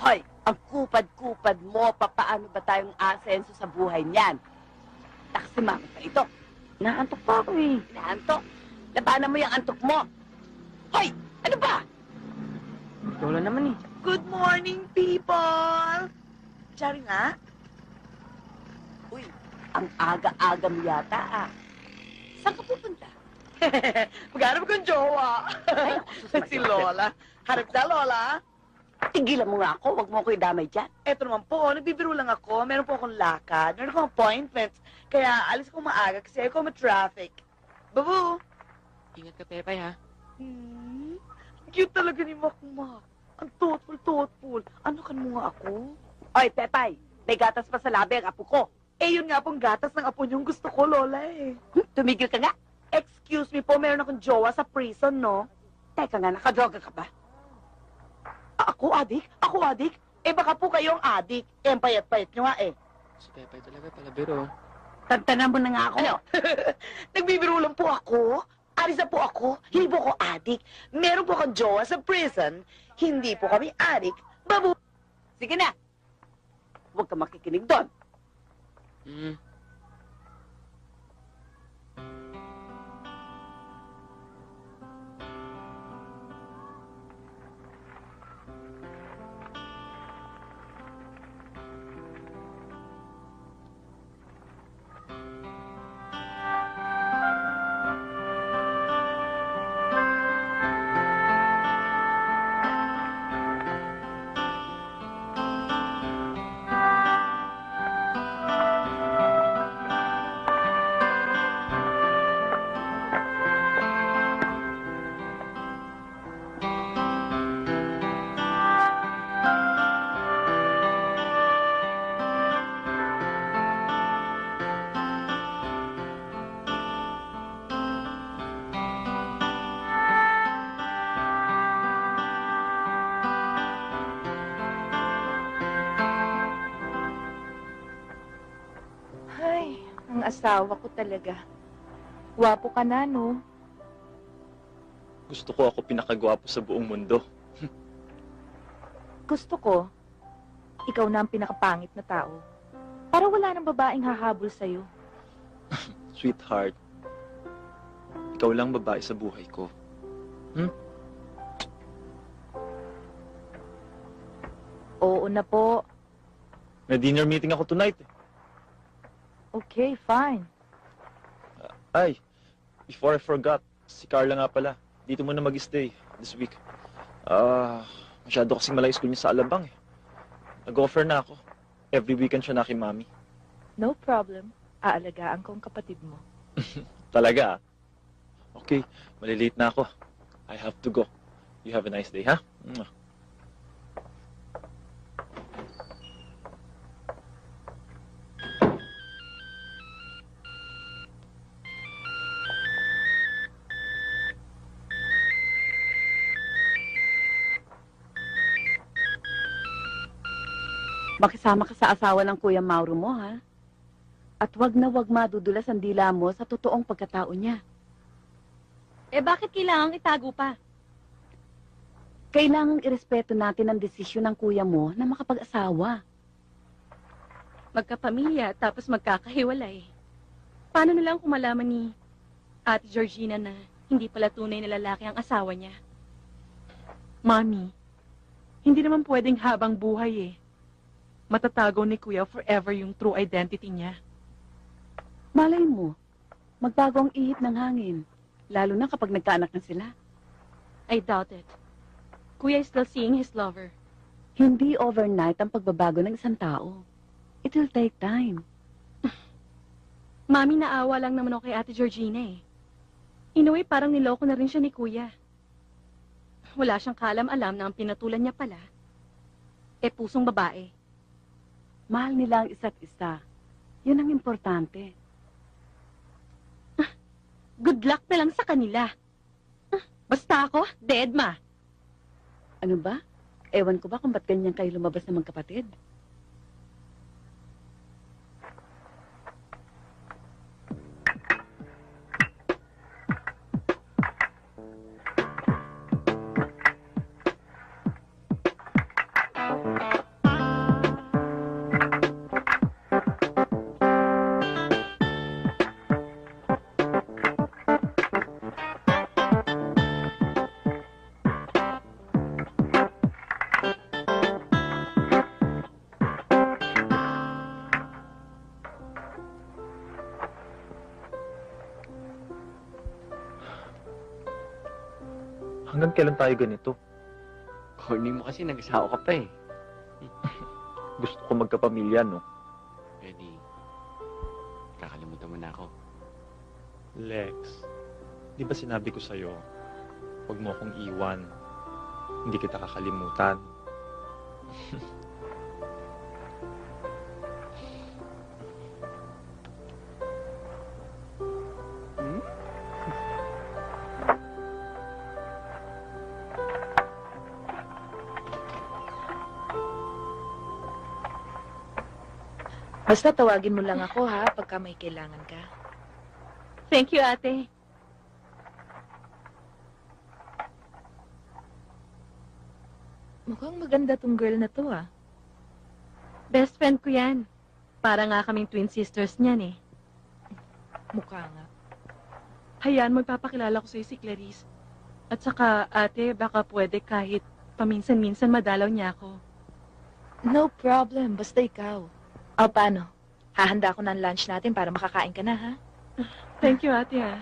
Hoy, ang kupad-kupad mo, papaano ba tayong asenso sa buhay niyan? Taksimangot pa ito. Naantok pa ako eh. Inaantok. Labanan mo yung antok mo. Hoy, ano ba? Ikaw lang naman eh. Good morning, people! Diyan nga? Uy, ang aga-aga mo yata ah. Saan ka pupunta? Maghanap kong jowa. Ay, sus, Si Lola. Harap na, Lola. Tigilan mo nga ako, wag mo ako idamay dyan. Eto naman po, nagbibiro lang ako. Meron po akong lakad. Meron akong appointments. Kaya alis ko maaga kasi ayaw ko ma-traffic. Babu! Ingat ka, Pepay, ha? Ang cute talaga ni Makmak. Ang thoughtful. Ano mo nga ako? Oy, Pepay, may gatas pa sa labi ang apo ko. Eh, yun nga pong gatas ng apo niyong gusto ko, Lola eh. Tumigil ka nga. Excuse me po, meron akong jowa sa prison, no? Teka nga, nakadroga ka ba? Ako, adik? Ako, adik? Eh, baka po kayong adik. Eh, ang payat-payat nyo nga eh. Si Pepay talaga palabiro. Tantanan mo na nga ako. Ano? Nagbibiro lang po ako. Aris na po ako. Hindi po ako adik. Meron po akong jowa sa prison. Hindi po kami adik. Babu! Sige na. Huwag ka makikinig doon. Ay, ang asawa ko talaga. Gwapo ka na, no? Gusto ko ako pinakagwapo sa buong mundo. Gusto ko, ikaw na ang pinakapangit na tao. Para wala nang babaeng hahabol sa'yo. Sweetheart, ikaw lang babae sa buhay ko. Oo na po. May dinner meeting ako tonight. Okay, fine. Ay, before I forgot, si Carla nga pala. Dito muna mag-stay this week. Masyado kasing malayo school niya sa Alabang eh. Nag-offer na ako. Every weekend siya nakimami. No problem. Aalagaan ko ang kapatid mo. Talaga ah. Okay, malilate na ako. I have to go. You have a nice day, ha? Mwah. Makisama ka sa asawa ng Kuya Mauro mo, ha? At wag na wag madudulas ang dila mo sa totoong pagkatao niya. Eh bakit kailangang itago pa? Kailangang irespeto natin ang desisyon ng kuya mo na makapag-asawa. Magkapamilya tapos magkakahiwalay. Paano na lang kung malaman ni Ate Georgina na hindi pala tunay na lalaki ang asawa niya? Mami, hindi naman pwedeng habang buhay eh. Matatagaw ni Kuya forever yung true identity niya. Malay mo, magbago ang ihip ng hangin. Lalo na kapag nagkaanak na sila. I doubt it. Kuya is still seeing his lover. Hindi overnight ang pagbabago ng isang tao. It will take time. Mami, naawa lang naman ako kay Ate Georgina eh. In a way, parang niloko na rin siya ni Kuya. Wala siyang kaalam-alam na ang pinatulan niya pala, pusong babae. Mahal nila ang isa't isa. Yun ang importante. Good luck na lang sa kanila. Basta ako, dead ma. Ano ba? Ewan ko ba kung ba't ganyan kayo lumabas na magkapatid? Hanggang kailan tayo ganito? Corny mo kasi nag-asawa ka pa eh. Gusto ko magkapamilya, no? Ready. Kakalimutan mo na ako. Lex, di ba sinabi ko sa'yo, huwag mo akong iwan. Hindi kita kakalimutan. Basta tawagin mo lang ako ha, pagka may kailangan ka. Thank you, ate. Mukhang maganda tong girl na to ah. Best friend ko yan. Para nga kaming twin sisters niyan eh. Mukha nga. Hayaan mo, ipapakilala ko sa'yo si Clarice. At saka, ate, baka pwede kahit paminsan-minsan madalaw niya ako. No problem, basta ikaw. O paano? Hahanda ako ng lunch natin para makakain ka na ha? Thank you, ate, ha.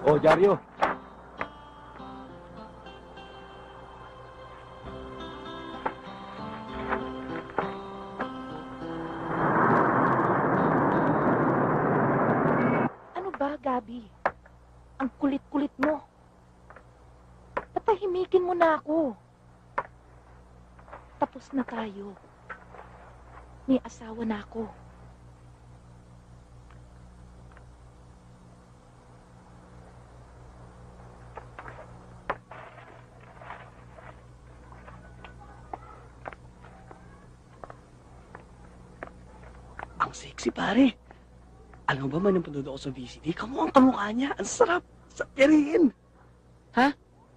Oh, Dario. Ano ba, Gabi? Ang kulit-kulit mo. Patahimikin mo na ako. Tapos na tayo. May asawa na ako. Ang sexy, pare. Alam mo ba, man, napanood ako sa VCD, kamukhang kamukha niya. Ang sarap. Sapirin.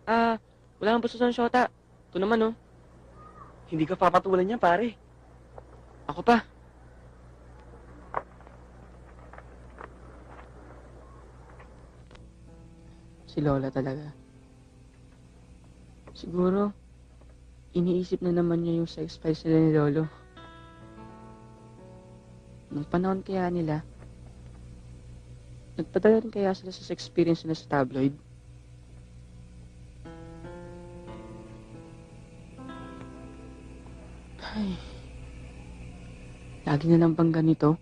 Wala kang basta sa shota. Ito naman, oh. Hindi ka papatulan niya, pare. Ako pa. Si Lola talaga. Siguro, iniisip na naman niya yung sex files nila ni Lolo. Nung panahon kaya nila, nagpadala rin kaya sila sa experience nila sa tabloid? Ay, lagi na lang bang ganito?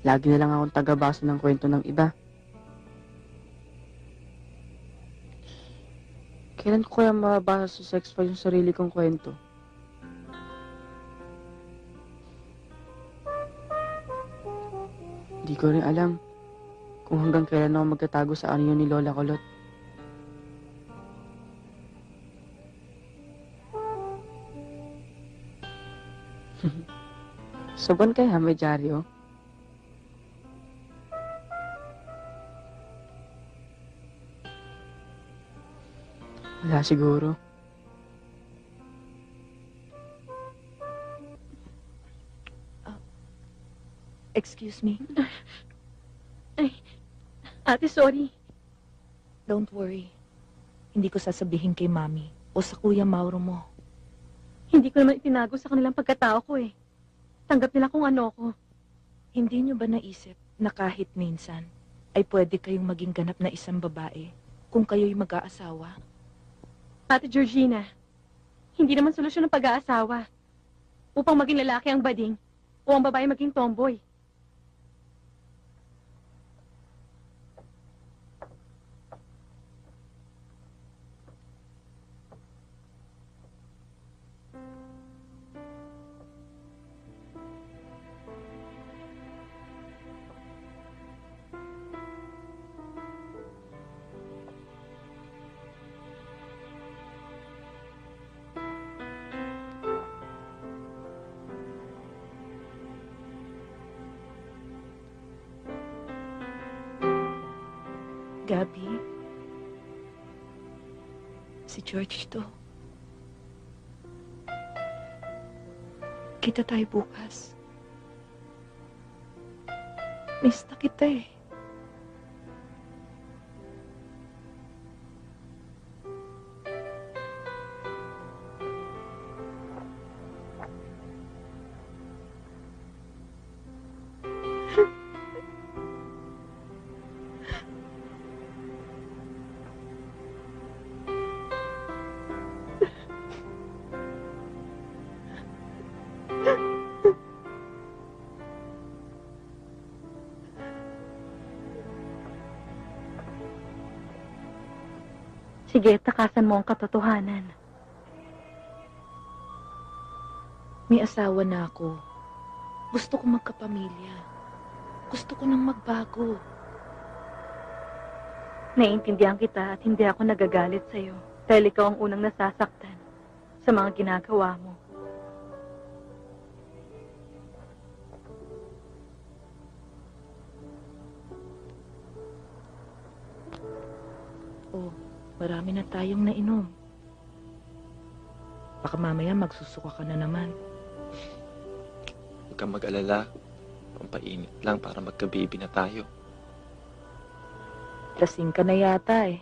Lagi na lang akong tagabasa ng kwento ng iba. Kailan ko kaya mababasa sa sex files yung sarili kong kwento? Hindi ko rin alam kung hanggang kailan ako magtatago sa anyo ni Lola Kulot. Sa buwan kaya may dyaryo? Wala siguro. Excuse me. Ate, sorry. Don't worry. Hindi ko sasabihin kay Mami o sa Kuya Mauro mo. Hindi ko naman itinago sa kanilang pagkatao ko eh. Tanggap nila kung ano ko. Hindi nyo ba naisip na kahit minsan ay pwede kayong maging ganap na isang babae kung kayo'y mag-aasawa? Ate Georgina, hindi naman solusyon ng pag-aasawa. Upang maging lalaki ang bading o ang babae maging tomboy. Gabi, si George to. Kita tayo bukas. Miss na kita eh. Sige, takasan mo ang katotohanan. May asawa na ako. Gusto ko magkapamilya. Gusto ko nang magbago. Naiintindihan kita at hindi ako nagagalit sa'yo dahil ikaw ang unang nasasaktan sa mga ginagawa mo. Oh, marami na tayong nainom. Baka mamaya magsusuka ka na naman. Huwag kang mag-alala. Pampainit lang para magka-baby na tayo. Lasing ka na yata eh.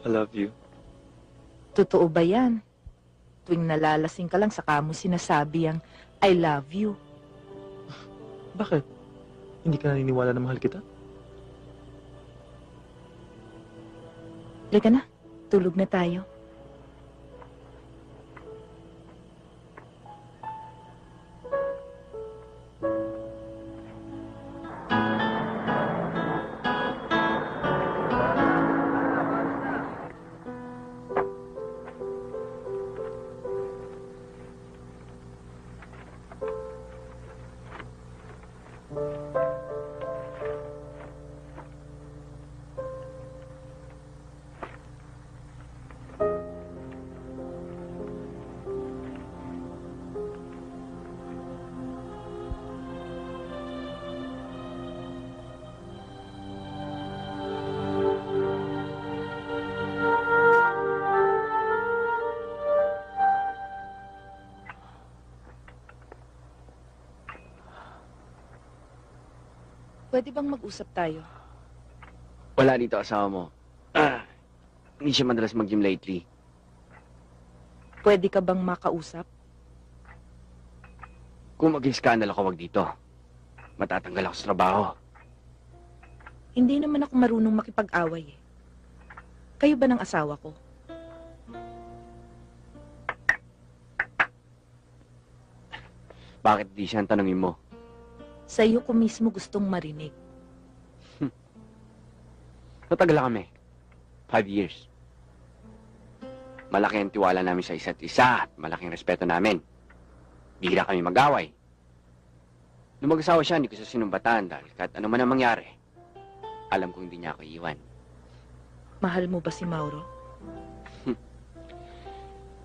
I love you. Totoo ba yan? Tuwing nalalasing ka lang, saka mo sinasabi ang I love you. Bakit? Hindi ka naniniwala na mahal kita? Halika na, tulog na tayo. Pwede bang mag-usap tayo? Wala dito asawa mo. Hindi siya madalas mag-gym lately. Pwede ka bang makausap? Kung mag-scandal ako, wag dito. Matatanggal ako sa trabaho. Hindi naman ako marunong makipag-away eh. Kayo ba ng asawa ko? Bakit di siya ang tanongin mo? Sa'yo ko mismo gustong marinig. Matagal na kami. 5 years. Malaki ang tiwala namin sa isa't isa at malaking respeto namin. Bihira kami mag-away. Nung mag-asawa siya, hindi ko siya sinumbatan dahil kahit ano man ang mangyari, alam kong hindi niya ako iiwan. Mahal mo ba si Mauro?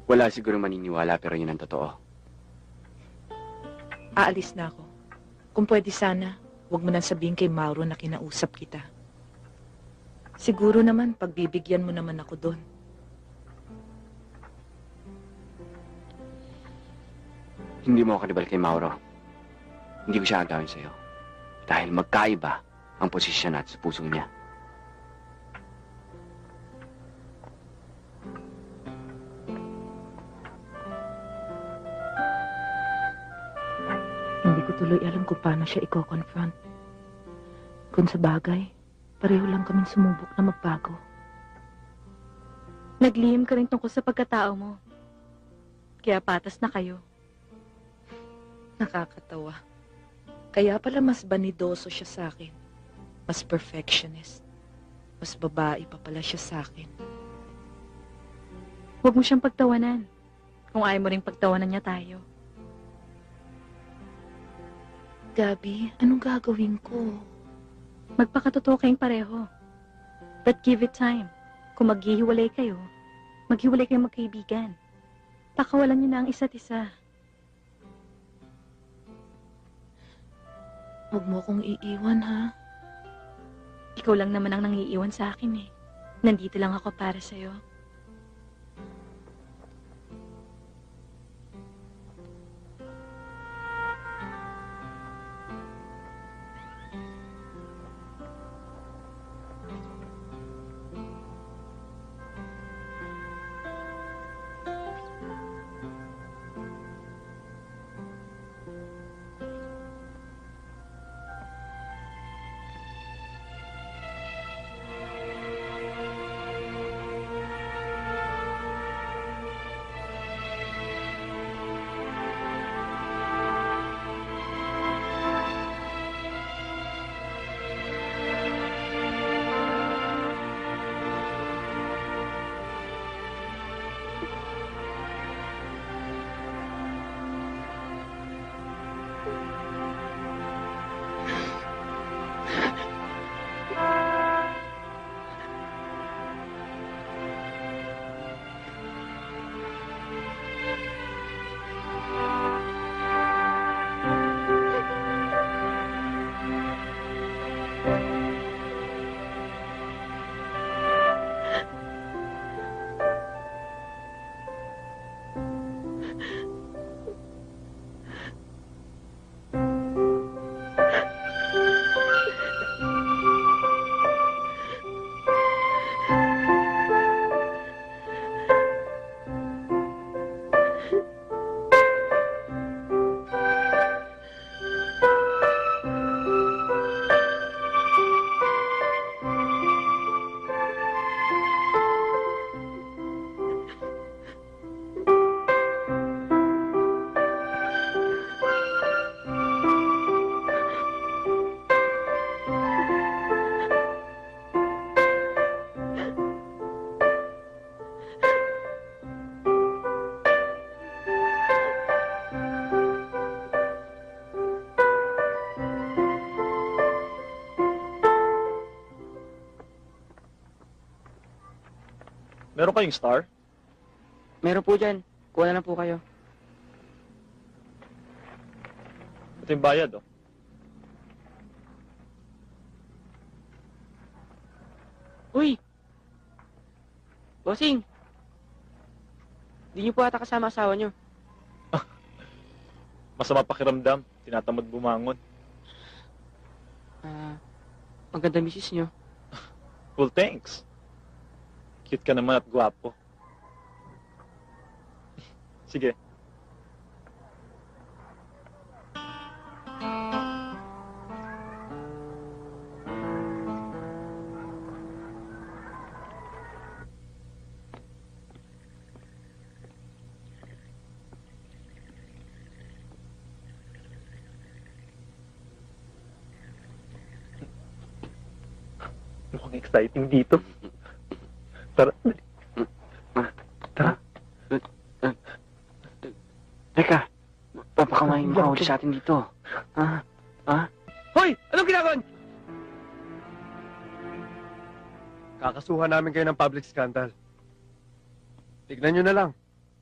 Wala siguro maniniwala pero yun ang totoo. Aalis na ako. Kung pwede sana, huwag mo nang sabihin kay Mauro na kinausap kita. Siguro naman, pagbibigyan mo naman ako doon. Hindi mo ako kanibal kay Mauro. Hindi ko siya agawin sa'yo. Dahil magkaiba ang posisyon natin sa puso niya. Hindi ko tuloy alam kung paano siya i-confront. Kung sa bagay, pareho lang kaming sumubok na magbago. Naglihim ka rin tungkol sa pagkatao mo. Kaya patas na kayo. Nakakatawa. Kaya pala mas banidoso siya sa akin. Mas perfectionist. Mas babae pa pala siya sa akin. Huwag mo siyang pagtawanan. Kung ayaw mo ring pagtawanan niya tayo. Gabi, anong gagawin ko? Magpakatotoo kayong pareho. But give it time. Kung maghihiwalay kayo, maghiwalay kayong magkaibigan. Pakawalan niyo na ang isa't isa. Huwag mo akong iiwan, ha? Ikaw lang naman ang nangiiwan sa akin eh. Nandito lang ako para sa'yo. Meron kayong star? Meron po dyan. Kuha na lang po kayo. Ito yung bayad, oh. Uy! Bossing! Di niyo po ata kasama asawa niyo. Masama pakiramdam. Tinatamad bumangon. Ang ganda misis niyo. Well, thanks. Cute ka naman at gwapo. Sige. Mukhang exciting dito. Tara. Tara. Teka, baka may makahuli sa atin dito. Hoy! Anong ginagawa niyo? Kakasuhan namin kayo ng public scandal. Tignan nyo na lang.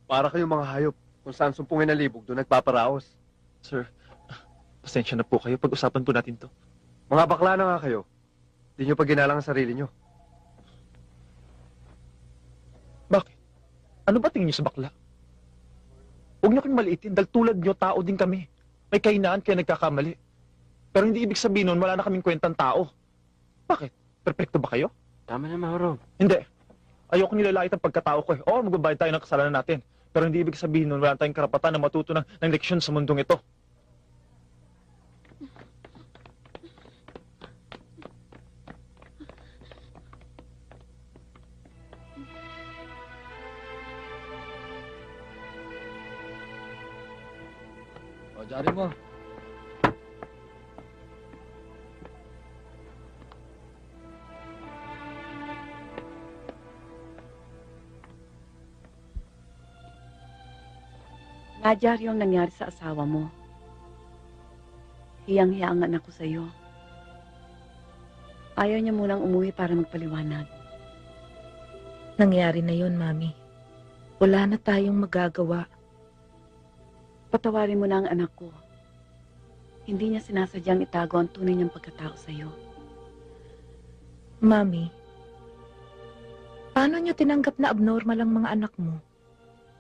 Para kayong mga hayop. Kung saan sumpungin na libog, doon nagpaparaos. Sir, pasensya na po kayo. Pag-usapan po natin to. Mga bakla na nga kayo. Di nyo pa ginalang ang sarili nyo. Bakit? Ano ba tingin niyo sa bakla? Huwag niyo kaming maliitin dahil tulad niyo, tao din kami. May kahinaan kaya nagkakamali. Pero hindi ibig sabihin nun, wala na kaming kwentang tao. Bakit? Perpekto ba kayo? Tama na, Mauro. Hindi. Ayoko nilalait ang pagkatao ko eh. Oo, magbabayad tayo ng kasalanan natin. Pero hindi ibig sabihin nun, wala tayong karapatan na matuto ng leksyon sa mundong ito. O, dyan mo. Nadyaryo ang nangyari sa asawa mo. Hiyang-hiya ang anak ko sa'yo. Ayaw niya munang umuwi para magpaliwanag. Nangyari na yon, Mami. Wala na tayong magagawa. Patawarin mo na ang anak ko. Hindi niya sinasadyang itago ang tunay niyang pagkatao sa'yo. Mami, paano niyo tinanggap na abnormal ang mga anak mo?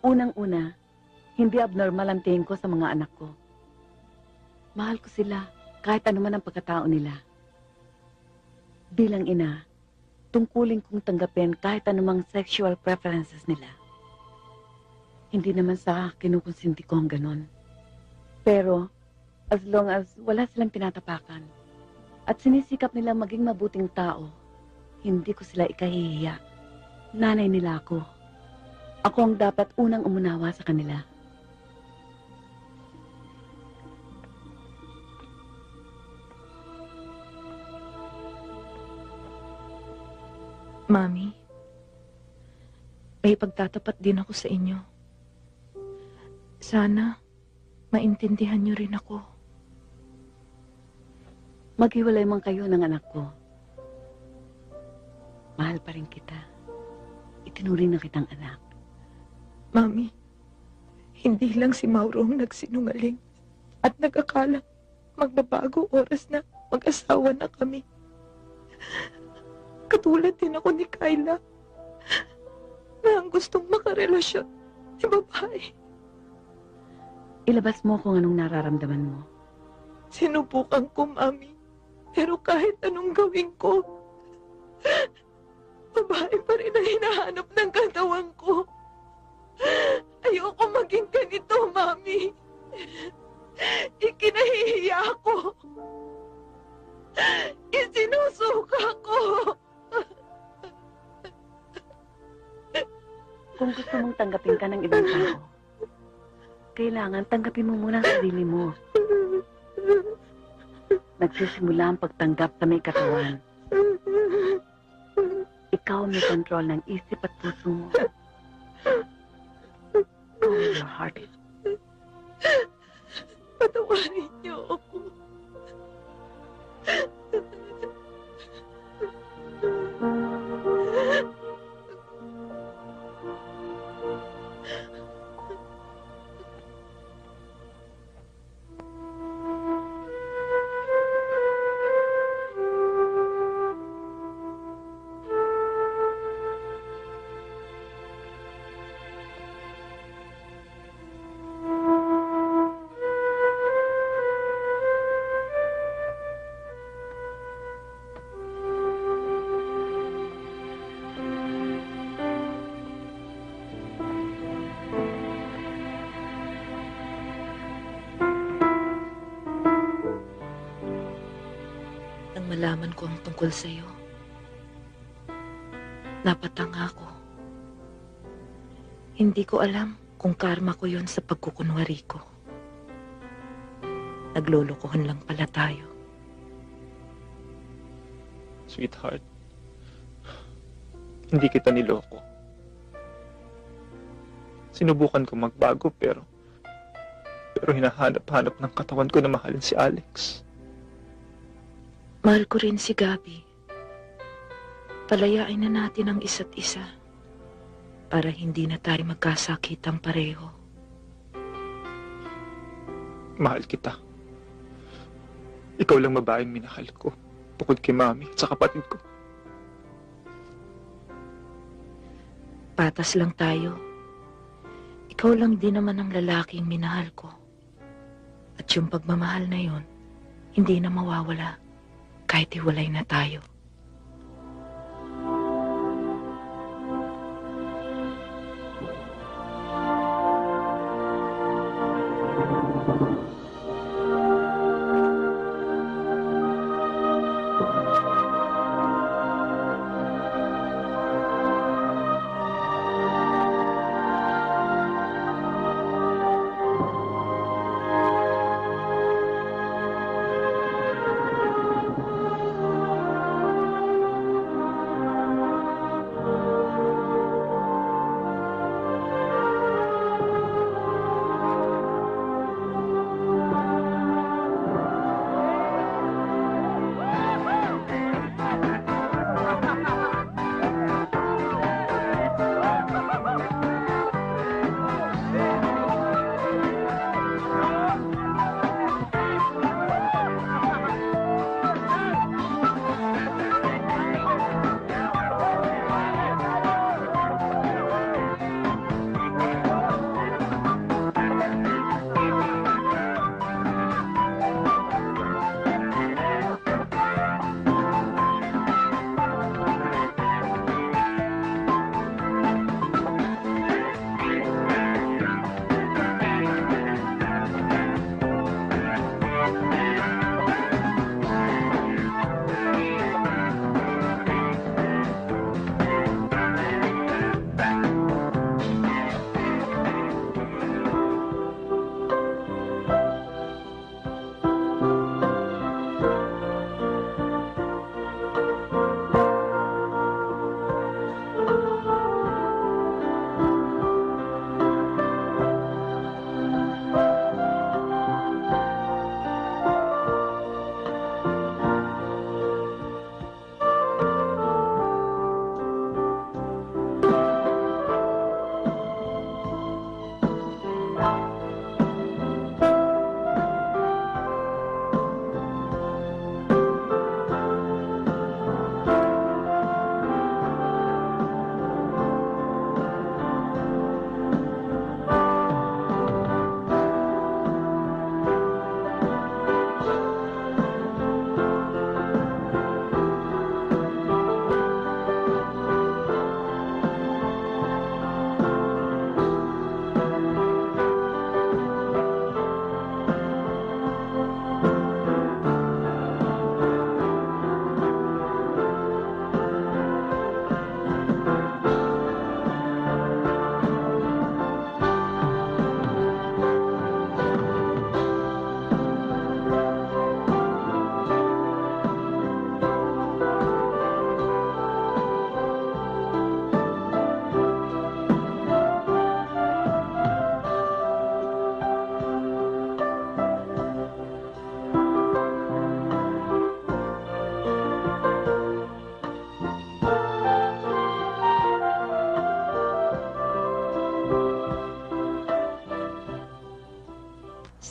Unang-una, hindi abnormal ang tingin ko sa mga anak ko. Mahal ko sila, kahit ano man ang pagkatao nila. Bilang ina, tungkulin kong tanggapin kahit anumang sexual preferences nila. Hindi naman sa kinukonsinti ko ang ganon. Pero, as long as wala silang tinatapakan at sinisikap nila maging mabuting tao, hindi ko sila ikahihiya. Nanay nila ako. Ako ang dapat unang umunawa sa kanila. Mami, may pagtatapat din ako sa inyo. Sana, maintindihan niyo rin ako. Maghiwalay man kayo ng anak ko. Mahal pa rin kita. Itinuring na kitang anak. Mami, hindi lang si Mauro ang nagsinungaling at nag-akala magbabago oras na mag-asawa na kami. Katulad din ako ni Kyla na ang gustong makarelasyon si babae. Ilabas mo kung anong nararamdaman mo. Sinubukan ko, Mami. Pero kahit anong gawin ko, babae pa rin ang hinahanap ng katawan ko. Ayoko maging ganito, Mami. Ikinahihiya ko. Isinusuka ko. Kung gusto mong tanggapin ka ng ibang tao, kailangan tanggapin mo muna ang sarili mo. Nagsisimula ang pagtanggap sa may katawan. Ikaw ang may control ng isip at puso mo. Go with your heart. Patawarin niyo ako. Nang malaman ko ang tungkol sa'yo, napatanga ako. Hindi ko alam kung karma ko yon sa pagkukunwari ko. Naglolokohan lang pala tayo. Sweetheart, hindi kita niloko. Sinubukan ko magbago pero hinahanap-hanap ng katawan ko na mahalin si Alex. Mahal ko rin si Gabi. Palayain na natin ang isa't isa para hindi na tayo magkasakitang pareho. Mahal kita. Ikaw lang babaeng minahal ko, bukod kay Mami at sa kapatid ko. Patas lang tayo. Ikaw lang din naman ang lalaking minahal ko. At yung pagmamahal na yon, hindi na mawawala kahit hiwalay na tayo.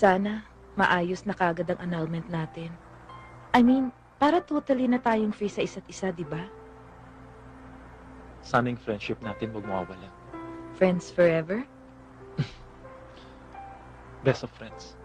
Sana maayos na kagad ang annulment natin. I mean, para totally na tayong free sa isa't isa, di ba? Sana yung friendship natin wag mawawala. Friends forever? Best of friends.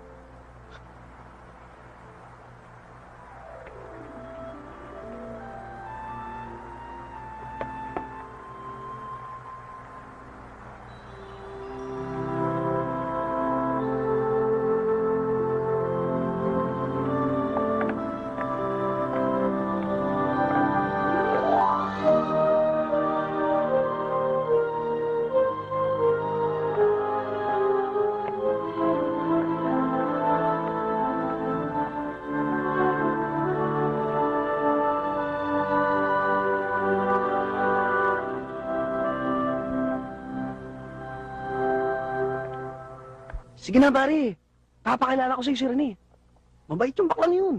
Sige na, pare. Papakilala ko sa'yo si Rene. Mabait yung baklang yun.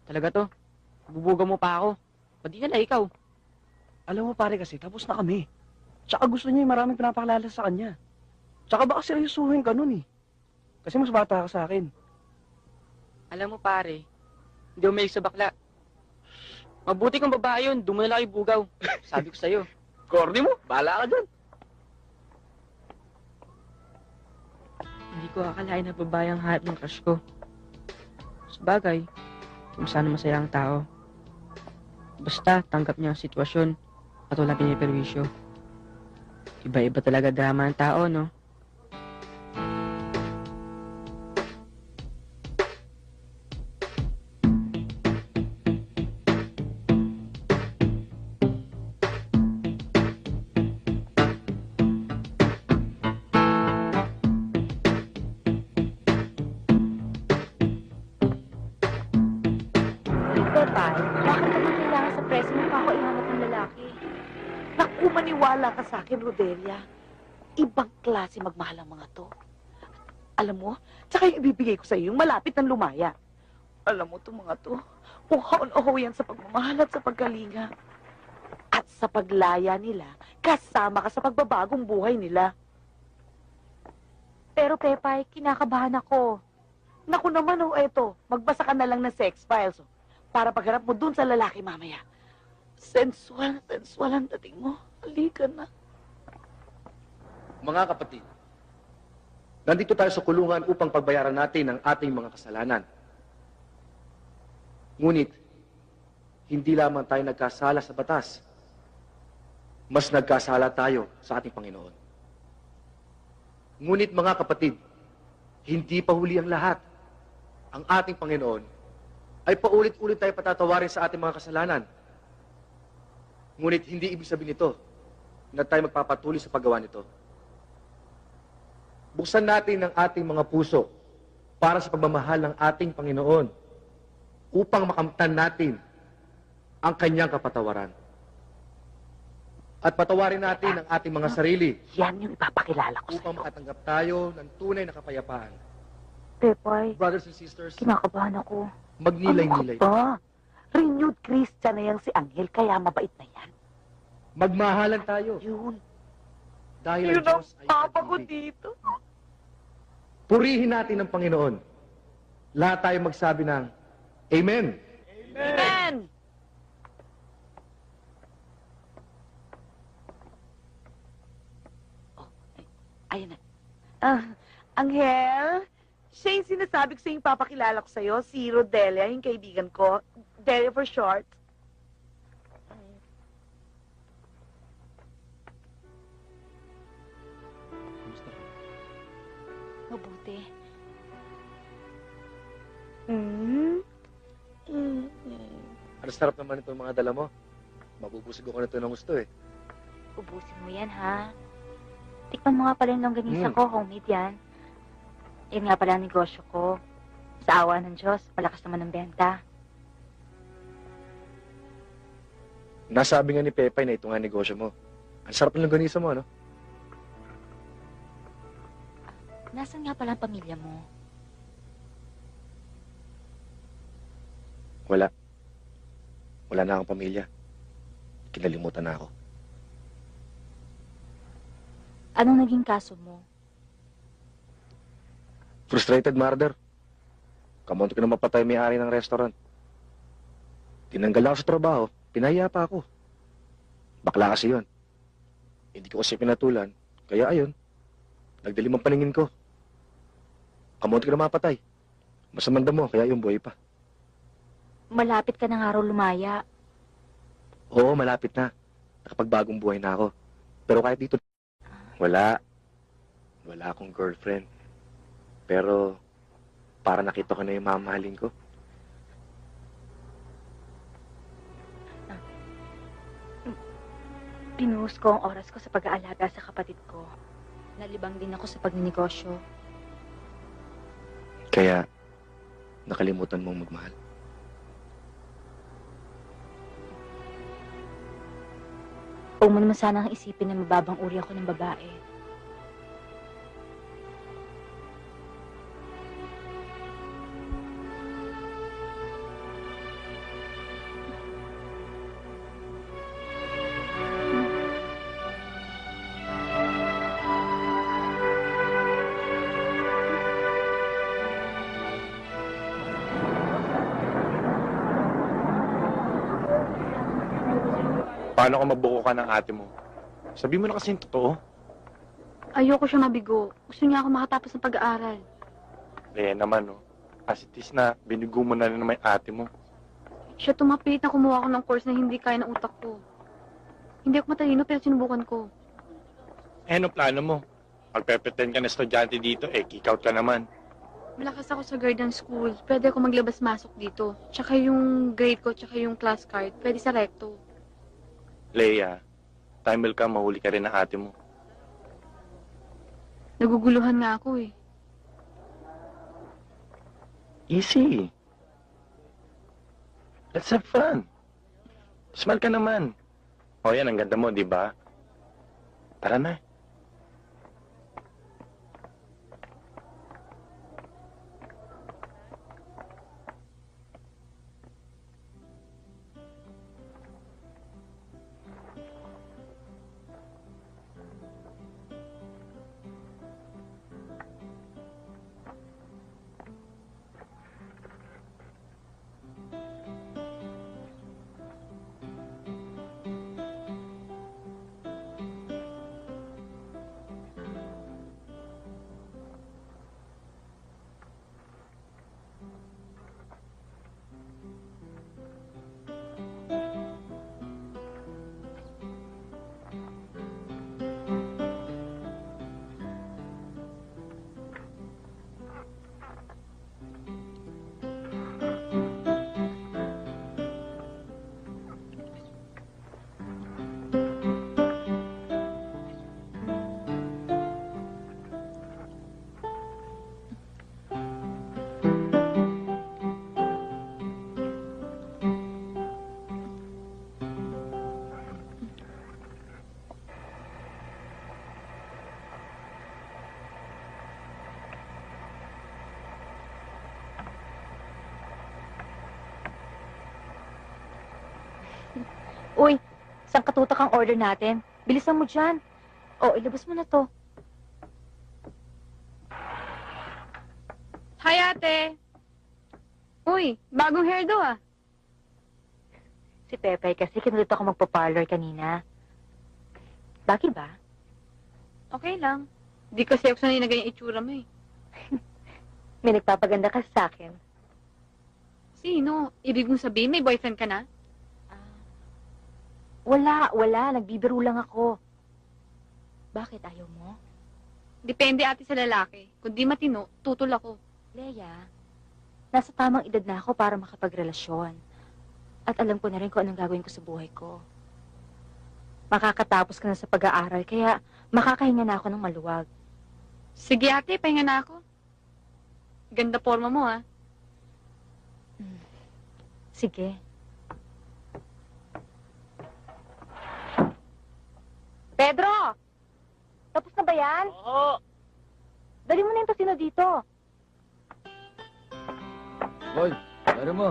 Talaga to. Bubuga mo pa ako. Pati na ikaw. Alam mo, pare, kasi tapos na kami. Tsaka gusto niya yung maraming pinapakilala sa kanya. Tsaka baka seryosuhin ka nun eh. Kasi mas bata ka sa akin. Alam mo pare, hindi ako may sa bakla. Mabuti kang babae yun, doon mo na lang ibugaw. Sabi ko sa'yo. Corny mo, bahala ka dyan. Hindi ko akalain na babae ang hanap ng crush ko. Sabagay, kung sana masaya ang tao. Basta tanggap niya ang sitwasyon at wala piniperwisyo. Iba-iba talaga drama ng tao, no? Bebay, bakit naman kailangan sa presi mo pa ako ihanap ng lalaki? Naku, maniwala ka sa akin, Rodelia. Ibang klase magmahal ang mga to. Alam mo, tsaka yung ibibigay ko sa iyo, yung malapit ng lumaya. Alam mo, itong mga to, uhaw-uhaw yan sa pagmamahal at sa pagkalinga. At sa paglaya nila, kasama ka sa pagbabagong buhay nila. Pero, Pepay, kinakabahan ako. Naku naman, eto, magbasa ka na lang ng sex files, para pagharap mo dun sa lalaki mamaya. Sensual ang dating mo. Halika na. Mga kapatid, nandito tayo sa kulungan upang pagbayaran natin ang ating mga kasalanan. Ngunit, hindi lamang tayo nagkasala sa batas. Mas nagkasala tayo sa ating Panginoon. Ngunit mga kapatid, hindi pa huli ang lahat. Ang ating Panginoon ay paulit-ulit tayo patatawarin sa ating mga kasalanan. Ngunit hindi ibig sabihin nito na tayo magpapatuloy sa paggawa nito. Buksan natin ang ating mga puso para sa pagmamahal ng ating Panginoon upang makamtan natin ang kanyang kapatawaran. At patawarin natin ang ating mga sarili Yan yung ipapakilala ko upang sa'yo. makatanggap tayo ng tunay na kapayapaan. Pepay, Brothers and sisters, kinakabahan ako. magnilay-nilay. Ano ka ba? Renewed Christian na yang si Angel, kaya mabait na yan. Magmahalan tayo Yun. dahil ang Diyos ay pag-ibig. dito. Purihin natin ang Panginoon. Lahat tayo magsabi ng Amen. Amen! Oh, ayun na. Angel, siya yung sinasabi ko sa yung papakilala ko sa'yo, si Rodelia, yung kaibigan ko. Delia for short. Mabuti. Ano sarap naman itong mga dala mo? Mabubusig ako nito ng gusto eh. Ubusin mo yan, ha? Tikman mo nga pala yung longganisa ko, homemade yan. Yan nga pala ang negosyo ko. Sa awa ng Diyos, malakas naman ang benta. Nasabi nga ni Pepay na ito nga negosyo mo. Ang sarap ng longganisa mo, ano? Nasaan nga pala ang pamilya mo? Wala. Wala na akong pamilya. Kinalimutan na ako. Anong naging kaso mo? Frustrated murder. Kamunti ko na mapatay may-ari ng restaurant. Tinanggal ako sa trabaho, pinahiya pa ako. Bakla kasi yun. Hindi ko kasi pinatulan, kaya ayun, nagdilim ang paningin ko. Kamunti ko na mapatay. Masamanda mo, kaya yung buhay pa. Malapit ka na nga raw lumaya. Oo, malapit na. Nakapagbagong buhay na ako. Pero kahit dito, wala. Wala akong girlfriend. Pero, para nakita ko na yung mamahalin ko. Pinuhos ko ang oras ko sa pag-aalaga sa kapatid ko. Nalibang din ako sa pagninegosyo. Kaya, nakalimutan mong magmahal. Huwag mo naman sanang isipin na mababang uri ako ng babae. Paano kung mabuko ka ng ate mo? Sabi mo na kasi yung totoo. Ayoko siya mabigo. Gusto niya ako makatapos ng pag-aaral. Naman, no? As it is na, binigo mo na rin naman yung ate mo. Siya tumapilit na kumuha ako ng course na hindi kaya ng utak ko. Hindi ako matalino pero sinubukan ko. Ano plano mo? Magpe-pretend ka na estudyante dito, kick out ka naman. Malakas ako sa garden school. Pwede ako maglabas-masok dito. Tsaka yung grade ko, tsaka yung class card. Pwede sa recto. Leia, time will come, mahuli ka rin ng ate mo. Naguguluhan nga ako eh. Easy. Let's have fun. Smile ka naman. O yan, ang ganda mo, di ba? Tara na. Uy, saan katutak ang order natin? Bilisan mo dyan. O, ilabas mo na to. Hi, ate! Uy, bagong hairdo ah. Si Pepe kasi kinulit ako magpa-parlor kanina. Bakit ba? Okay lang. Di kasi ako sanay na ganyan itsura mo eh. May nagpapaganda ka sa akin. Sino? Ibig mong sabihin may boyfriend ka na? Wala. Nagbibiro lang ako. Bakit ayaw mo? Depende ate sa lalaki. Kung di matino, tutol ako. Leia, nasa tamang edad na ako para makapagrelasyon. At alam ko na rin kung anong gagawin ko sa buhay ko. Makakatapos ka na sa pag-aaral, kaya makakahinga na ako ng maluwag. Sige ate, pahinga na ako. Ganda forma mo ah. Sige. Pedro! Tapos na ba yan? Oo. Dali mo na yung tosino dito. Hoy, ano mo?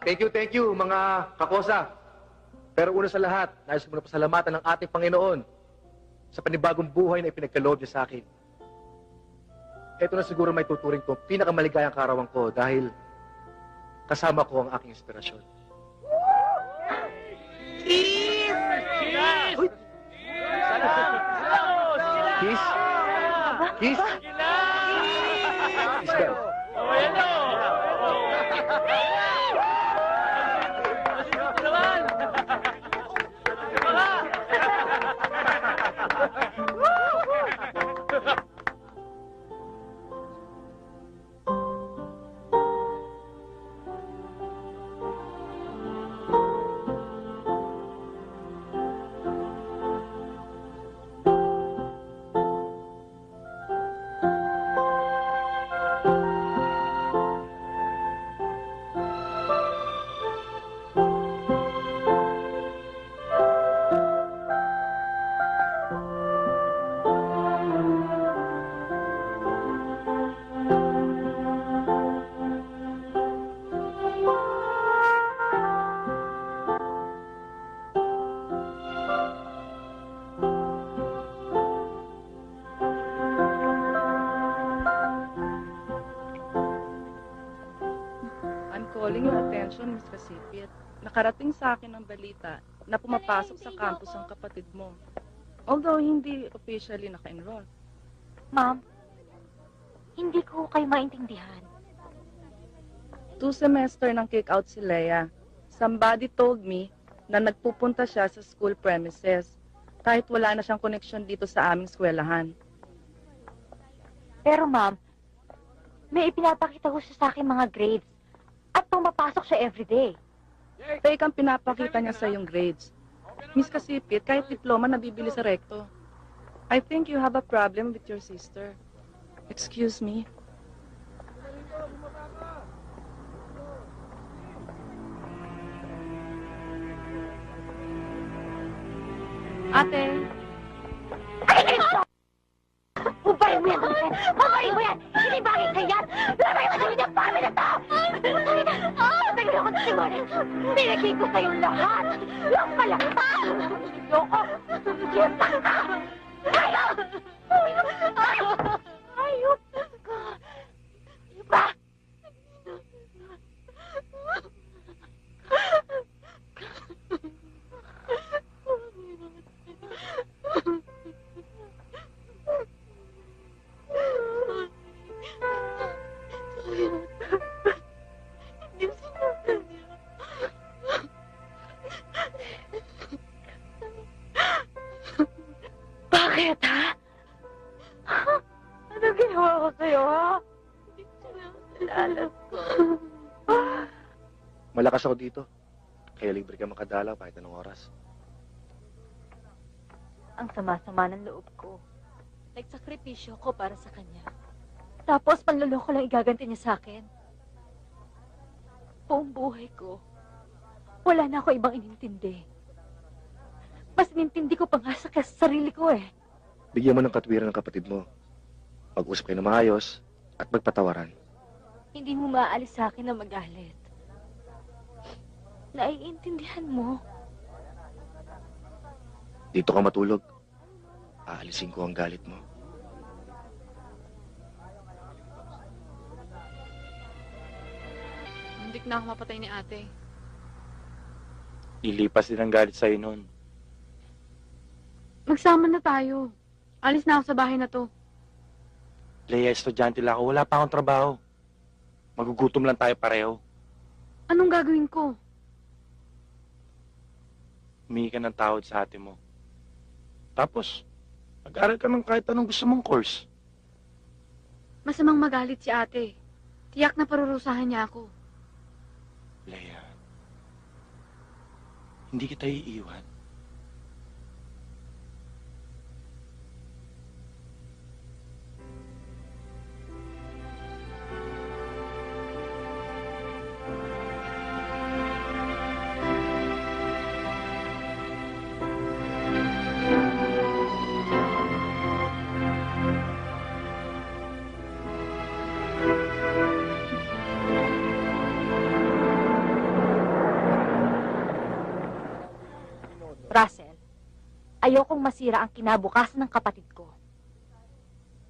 Thank you, mga kakosa. Pero una sa lahat, nais ko muna pasalamatan ng ating Panginoon sa panibagong buhay na ipinagkaloob niya sa akin. Ito na siguro may tuturing ko pinakamaligayang karawan ko dahil kasama ko ang aking inspirasyon. Kiss! Kiss! Kiss daw. Calling your attention, Miss Casipit. Nakarating sa akin ang balita na pumapasok sa campus ang kapatid mo. Although hindi officially naka-enroll. Ma'am, hindi ko kayo maintindihan. 2 semester ng kick-out si Leia. Somebody told me na nagpupunta siya sa school premises kahit wala na siyang connection dito sa aming eskwelahan. Pero ma'am, may ipinapakita ko siya sa akin mga grades. At pumapasok siya everyday. Fake ang pinapakita niya sa yung grades. Miss Casipit, kahit diploma nabibili sa recto. I think you have a problem with your sister. Excuse me. Ate, Bubayin mo yan, Vincent! Bubayin mo yan! Hindi bagay ka yan! Lamay mo sa inyong family na to! Bubayin na! Tagal ako sa simonin! Binigay ko sa'yo lahat! Yung palakta! Ayoko! Yung pakta! Ayok! Ayok! Ayok! Iba! Bakit, ha? Anong ginawa ko sa'yo, ha? Hindi ko sinalala ko. Malakas ako dito. Kaya libre ka makadalaw kahit anong oras. Ang sama-sama ng loob ko. Nagsakripisyo ko para sa kanya. Tapos panluloko lang igaganti niya sa akin. Buong buhay ko, wala na ako ibang inintindi. Mas inintindi ko pa nga sa sarili ko eh. Bigyan mo ng katwiran ng kapatid mo. Mag-usap kayo na maayos at magpatawaran. Hindi mo maaalis sa akin na magalit. Naiintindihan mo. Dito ka matulog. Aalisin ko ang galit mo. muntik na ako mapatay ni ate. Lilipas din ang galit sa'yo noon. Magsama na tayo. Alis na ako sa bahay na to. Leia, estudyante lang ako. Wala pa akong trabaho. Magugutom lang tayo pareho. Anong gagawin ko? Humingi ka ng tawad sa ate mo. Tapos, mag-aral ka ng kahit anong gusto mong course. Masamang magalit si ate. Tiyak na parurusahan niya ako. Leia, hindi kita iiwan. Ayokong masira ang kinabukasan ng kapatid ko.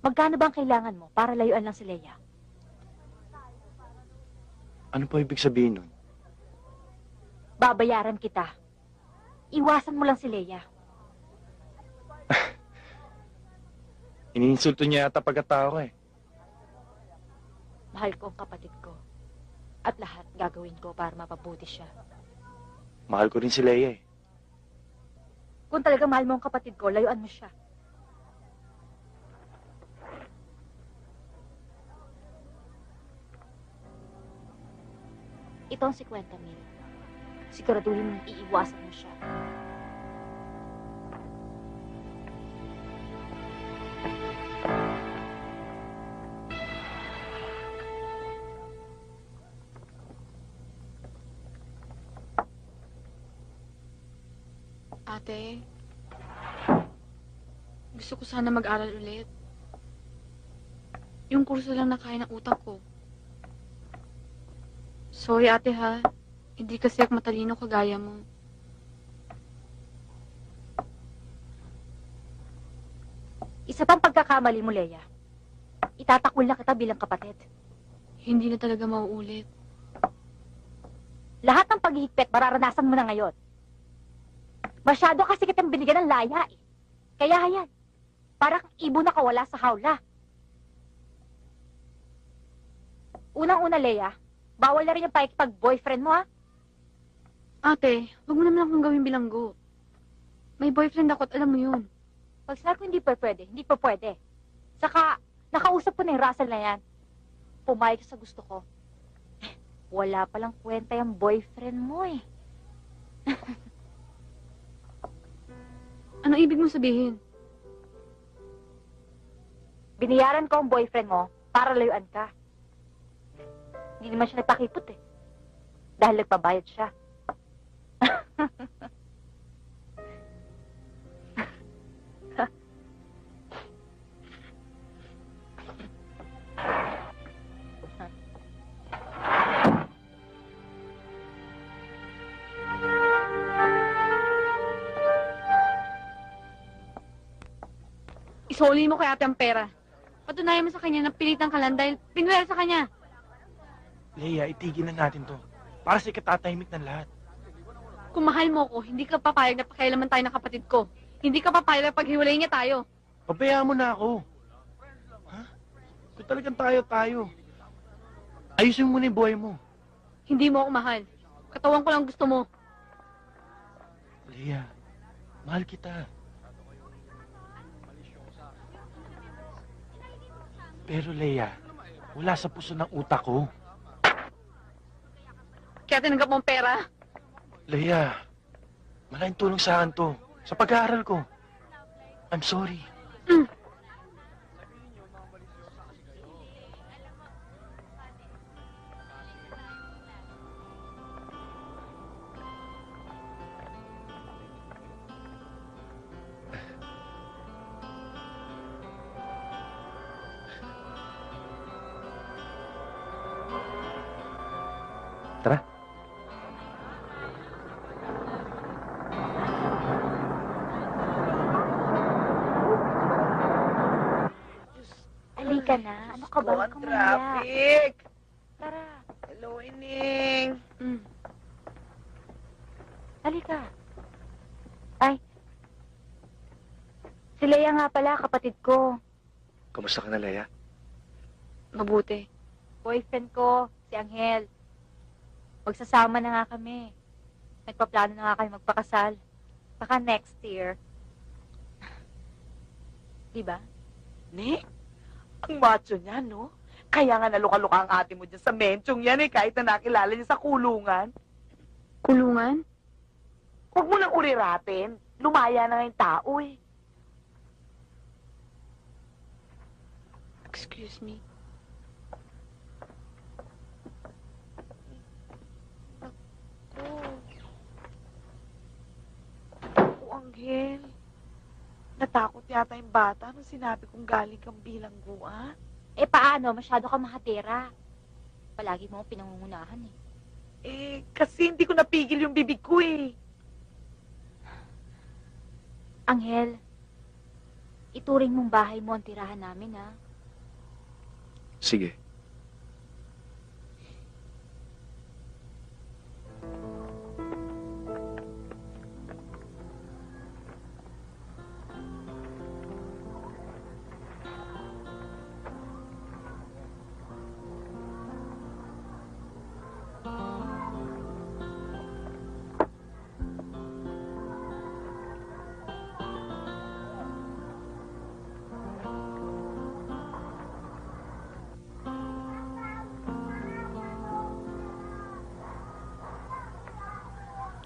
Magkano ba ang kailangan mo para layuan lang si Leia? Ano po ibig sabihin nun? Babayaran kita. Iwasan mo lang si Leia. Iniinsulto niya yata pagkatao ko eh. Mahal ko ang kapatid ko. At lahat gagawin ko para mapabuti siya. Mahal ko rin si Leia eh. Kung talaga mahal mo ang kapatid ko, layuan mo siya. Ito ang 50,000. Siguraduhin mong iiwasan mo siya. Ate, gusto ko sana mag-aral ulit. Yung kurso lang nakain ng utak ko. Sorry ate ha, hindi kasi ako matalino kagaya mo. Isa pang pagkakamali mo, Leia. Itatakul na kita bilang kapatid. Hindi na talaga mauulit. Lahat ng paghihigpit, mararanasan mo na ngayon. Masyado kasi kitang binigyan ng laya eh. Kaya yan, parang ibon na kawala sa hawla. Unang-una, Leia, bawal na rin yung pakikipag-boyfriend mo, ha? Ate, wag mo naman akong gawin bilanggo. May boyfriend ako at alam mo yun. Pag sinabi ko hindi pa pwede, hindi pa pwede. Saka, nakausap ko na yung Russell na yan. Pumayag sa gusto ko. Wala palang kwenta yung boyfriend mo eh. Ano ibig mo sabihin? Biniyaran ko ang boyfriend mo para layuan ka. Hindi naman siya nagpakipot eh. Dahil nagpabayad siya. Isoli mo kay ate ang pera. Patunayan mo sa kanya na pilitan ka lang dahil pinwera sa kanya. Leia, itigil na natin to. Para sa ikatatahimik ng lahat. Kung mahal mo ko, hindi ka papayag na pakialaman tayo ng kapatid ko. Hindi ka papayag na paghiwalay niya tayo. Pabayaan mo na ako. Ha? Kung talagang tayo. Ayusin mo muna yung buhay mo. Hindi mo ako mahal. Katawan ko lang gusto mo. Leia, mahal kita. Pero Leia, wala sa puso ng utak ko. Kaya tinanggap mo ang pera. Leia, malaking tulong sa akin to. Sa pag-aaral ko. I'm sorry. Tara. Halika na. Ano ka ba? Ang traffic. Tara, Hello, Ining. halika. Ay. Si Leia nga pala, kapatid ko. Kamusta ka na, Leia? Mabuti. Boyfriend ko, si Angel. Magsasama na nga kami. Nagpaplano na nga kami magpakasal. Baka next year. Diba? Nick, ang macho niya, no? Kaya nga naluka-luka ang ate mo dyan sa mensyong yan eh, kahit na nakilala niya sa kulungan. Kulungan? Huwag mo nang uriratin. Lumaya na nga yung tao eh. Excuse me. Oh, Angel. Natakot yata yung bata nung sinabi kong galing kang bilangguan. Eh paano? Masyado ka mahatera. Palagi mo akong pinangungunahan eh. Kasi hindi ko napigil yung bibig ko eh. Anghel, ituring mong bahay mo ang tirahan namin, ha? Sige.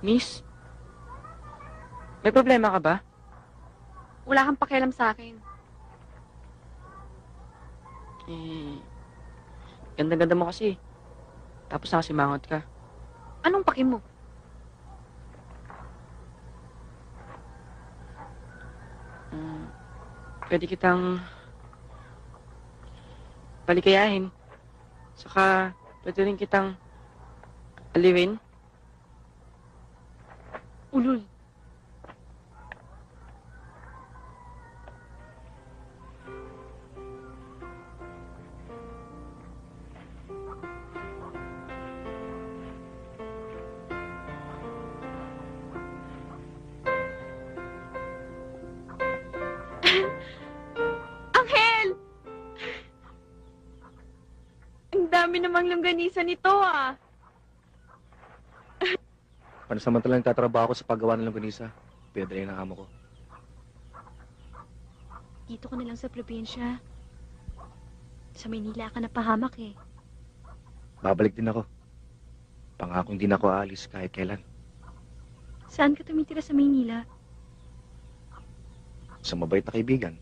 Miss? May problema ka ba? Wala kang pakialam sa akin. Eh, ganda-ganda mo kasi. Tapos nakasimangot ka. Anong paki mo? Pwede kitang palikayahin. Saka, pwede rin kitang aliwin. Ulul. Anghel! Ang dami namang longganisa nito, ah. Pansamantalang tatrabaho ako sa paggawa ng longganisa. Pinadali ng amo ko. Dito ka na lang sa probinsya. Sa Maynila ka napahamak eh. Babalik din ako. Pangakong di na ako aalis kahit kailan. Saan ka tumitira sa Maynila? Sa mabait na kaibigan.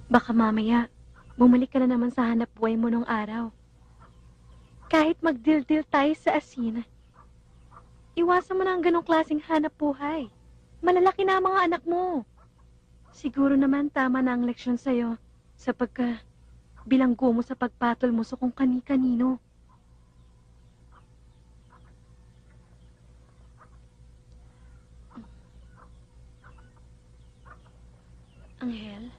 Baka mamaya, bumalik ka na naman sa hanap buhay mo nung araw. Kahit magdildil tayo sa asin, iwasan mo na ang ganong klaseng hanap buhay. Malalaki na ang mga anak mo. Siguro naman tama na ang leksyon sa'yo sa bilanggo mo sa pagpatol mo sa kung kani-kanino. Anghel?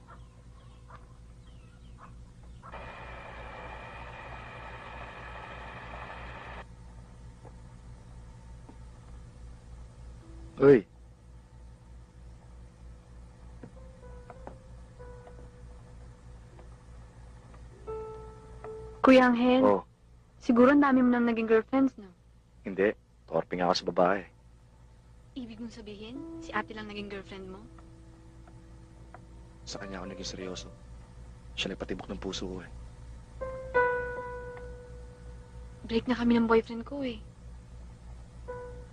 Uy, Kuya Anghel, oh, siguro ang dami mo nang naging girlfriends, no? hindi. Torpe nga ako sa babae. Ibig mong sabihin, si ate lang naging girlfriend mo? Sa kanya ako naging seryoso. Siya nagpatibok ng puso ko eh. Break na kami ng boyfriend ko eh.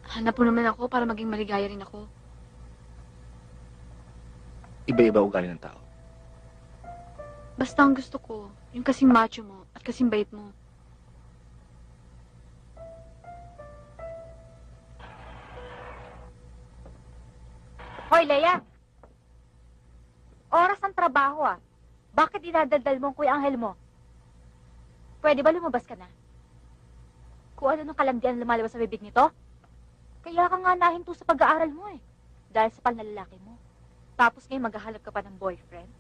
Hanap mo naman ako para maging maligaya rin ako. Iba-iba ugali ng tao. Basta ang gusto ko, yung kasing macho mo at kasing bait mo. Hoy, Leia! Oras ng trabaho, ah. Bakit dinadaldal mo ang Kuya Anghel mo? Pwede ba lumabas ka na? Kung ano nung kalandian lumalabas sa bibig nito? Kaya ka nga nahinto sa pag-aaral mo eh. Dahil sa panlalaki mo. Tapos ngayon maghahanap ka pa ng boyfriend?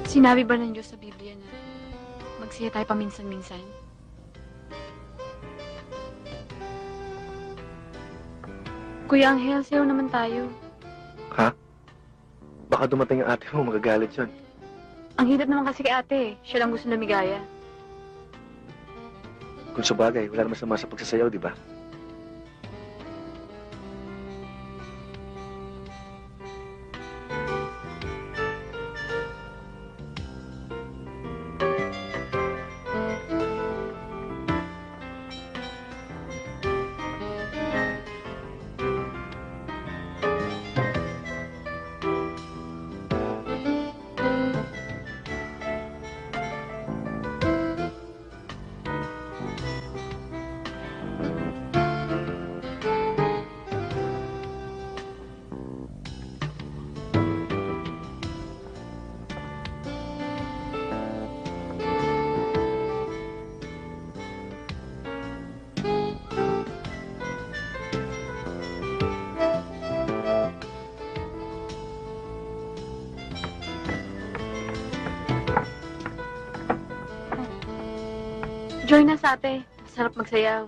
Sinabi ba ng Diyos sa Biblia na magsiya tayo paminsan-minsan? Kuya Anghel, sayo naman tayo. Ha? Baka dumating ang ate mo, magagalit yun. Ang hirap naman kasi kay ate, siya lang gusto lumigaya. Kung sa bagay, wala naman sama sa pagsasayaw, di ba? Join us, ate. Sarap magsayaw.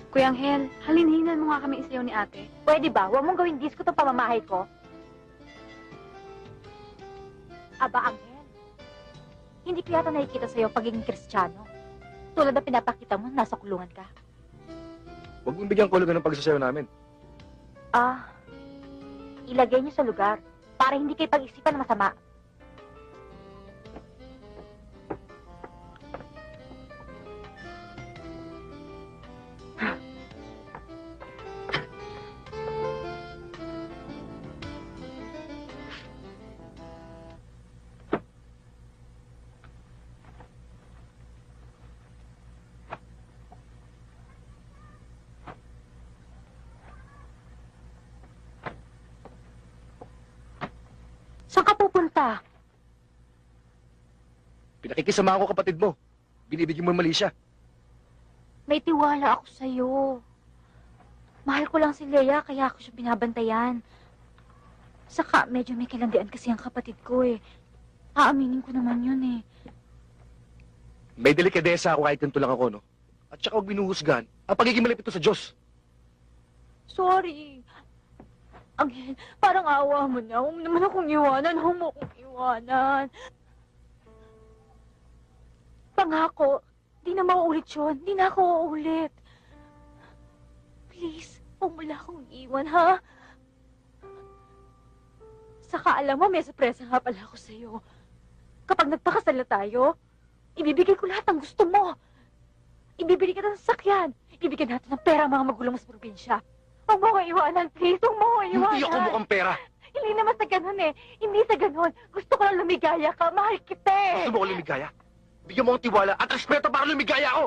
Kuya Angel, halinhinan mo nga kami isayaw ni ate. Pwede ba? Huwag mong gawing disco tong pamamahay ko. Aba, Angel. Hindi ko yata nakikita sa'yo pagiging Kristiyano. Tulad na pinapakita mo, nasa kulungan ka. Huwag mong bigyan kulugan ng pagsasayaw namin. Ah, ilagay niyo sa lugar para hindi kayo pag-isipan na masama. Saan ka pupunta? Pinakikisama ko kapatid mo. Binibigyan mo mali siya. May tiwala ako sa'yo. Mahal ko lang si Leia, kaya ako siya binabantayan. Saka, medyo may kilandian kasi ang kapatid ko eh. Aaminin ko naman yun eh. May delikadesa ako kahit ganito lang ako, no? At saka huwag binuhusgan ang pagiging malapit sa Diyos. Sorry. Angel, parang awa mo na. Huwag mo naman akong iwanan. Huwag mo akong iwanan. Pangako, di na mauulit yun. Di na ako uulit. Please, huwag mo lang akong iwan, ha? Saka alam mo, may sorpresa nga pala ako sa'yo. Kapag nagpakasal na tayo, ibibigay ko lahat ng gusto mo. Ibibili kita ng sasakyan. Ibibigyan natin ng pera ang mga magulang mo sa probinsya. Huwag mo akong iwanan, please. Huwag mo akong iwanan. Hindi ako mukhang pera. Hindi naman sa ganun eh. Hindi sa ganun. Gusto ko lang lumigaya ka. Mahal kita eh. Gusto mo ko lumigaya? Bigyan mo ang tiwala at respeto para lumigaya ako.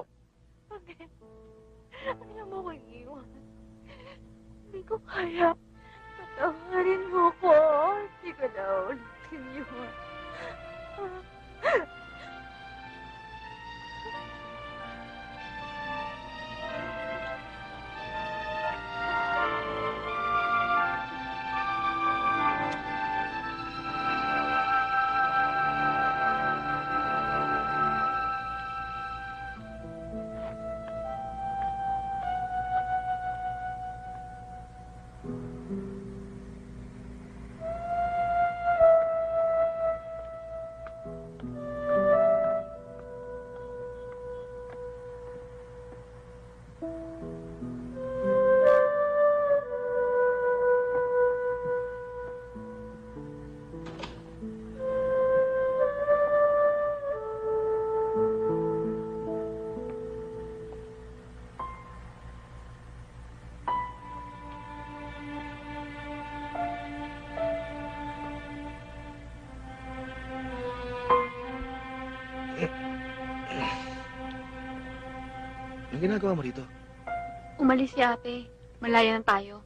Okay. Ayaw mo akong iwan. Hindi ko kaya. Patawarin mo ko. Hindi ko na ulitin yun. Anong ginagawa mo rito? Umalis si ate. Malaya na tayo.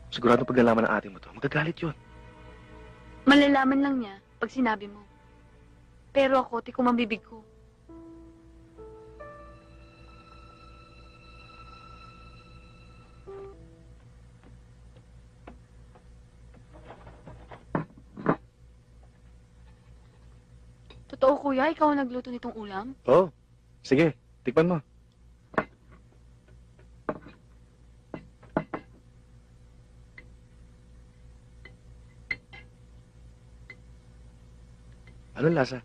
Sigurado pag nalaman ng ate mo to, magagalit yun. Malalaman lang niya pag sinabi mo. Pero ako, tikom ang bibig ko. Totoo, kuya? Ikaw ang nagluto nitong ulam? Oo. Sige, tikman mo. Anong lasa?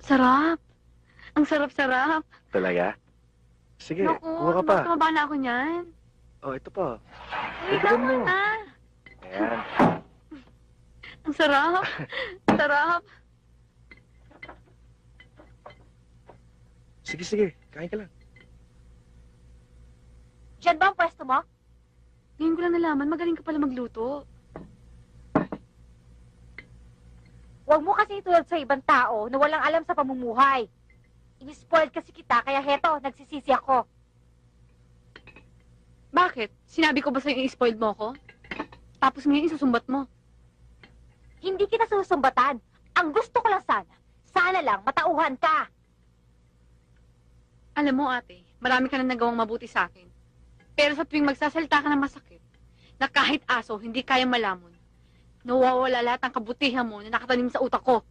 Sarap! Ang sarap-sarap! Talaga? Sige, Naku, kuha ka pa. mas tumaba na ako niyan. Oh, ito pa. Wait Dagdagan lang mo. na. Ayan. Ang sarap! Sarap! Sige, sige. Kain ka lang. Diyan ba ang pwesto mo? Ngayon ko lang nalaman, magaling ka pala magluto. Huwag mo kasi itulad sa ibang tao na walang alam sa pamumuhay. Inispoiled kasi kita, kaya heto, nagsisisi ako. Bakit? Sinabi ko ba sa'yo i-spoiled mo ko? Tapos ngayon isusumbat mo. Hindi kita susumbatan. Ang gusto ko lang sana lang matauhan ka. Alam mo ate, marami ka na nagawang mabuti sa akin. Pero sa tuwing magsasalita ka ng masakit, na kahit aso hindi kaya malamon, nawawala lahat ng kabutihan mo na nakatanim sa utak ko.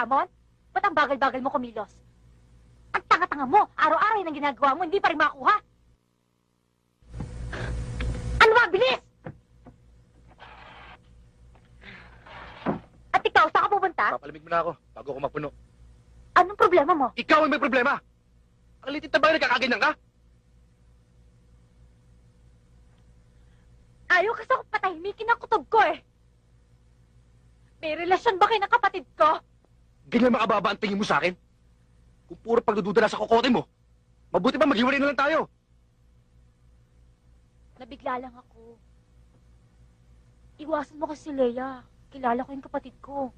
lamon? Ba't ang bagal-bagal mo kumilos? Ang tanga-tanga mo! Araw-araw yun ang ginagawa mo, hindi pa rin makakuha! Ano ba? Bilis! At ikaw, saan ka pupunta? Papalamig mo na ako bago ako mapuno. Anong problema mo? Ikaw ang may problema! Ang litit na bagay nagkakaganyan ka? Ayaw kasi ako patahimikin ang kutob ko eh. May relasyon ba kayo ng kapatid ko? Ganyan makababa ang tingin mo sa akin? Kung puro pagdududa na sa kokote mo, mabuti pa maghiwalay na lang tayo. Nabigla lang ako. Iwasan mo kasi si Leia. Kilala ko yung kapatid ko.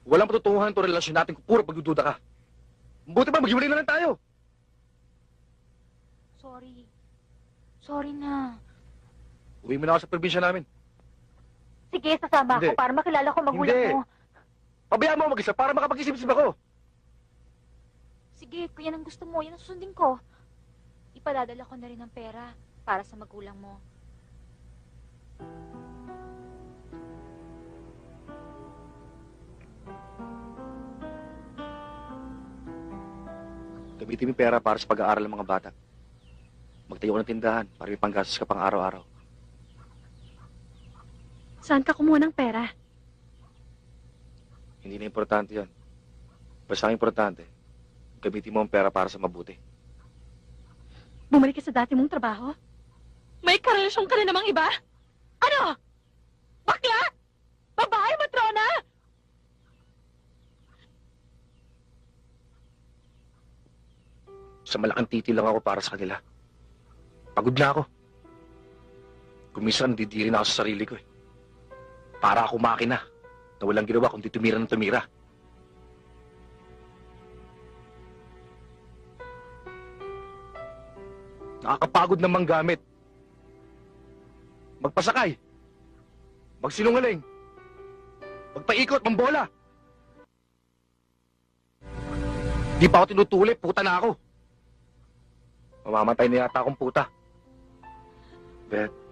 Walang patutunguhan itong relasyon natin kung puro pagdududa ka. Mabuti pa maghiwalay na lang tayo. Sorry. Sorry na. Uwi mo na ako sa probinsya namin. Sige, sasama Hindi. ako para makilala ko magulang Hindi. mo. Pabayaan mo ako mag-isa para makapag-isip-isip ako. Sige, kung yan ang gusto mo, yan ang susundin ko. Ipadadala ko na rin ng pera para sa magulang mo. Gamitin mo yung pera para sa pag-aaral ng mga bata. Magtayo ka ng tindahan para may panggastos ka pang araw-araw. Saan ka kumuha ng pera? Hindi na importante yan. Basta ang importante, gamitin mo ang pera para sa mabuti. Bumalik ka sa dati mong trabaho? May karelasyon ka na namang iba? Ano? Bakla? Babae, matrona? Sa malaking titi lang ako para sa kanila. Pagod na ako. Kung minsan, nadidiri na ako sa sarili ko eh. Para ako makina na walang ginawa kundi tumira ng tumira. Nakakapagod na manggamit. Magpasakay. Magsinungaling. Magpaikot, mambola. Di pa ako tinutuli, puta na ako. Mamamatay na yata akong puta. Beth,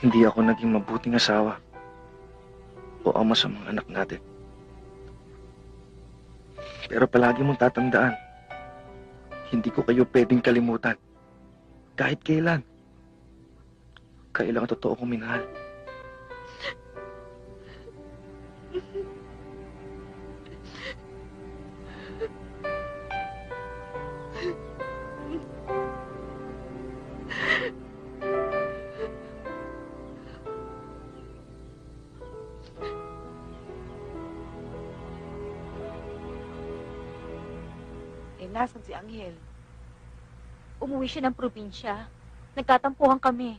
hindi ako naging mabuting asawa o ama sa mga anak natin. Pero palagi mong tatandaan, hindi ko kayo pwedeng kalimutan. Kahit kailan. Kailangan totoo kong minahal. Nasaan si Angel? Umuwi siya ng probinsya. Nagtatampuhan kami.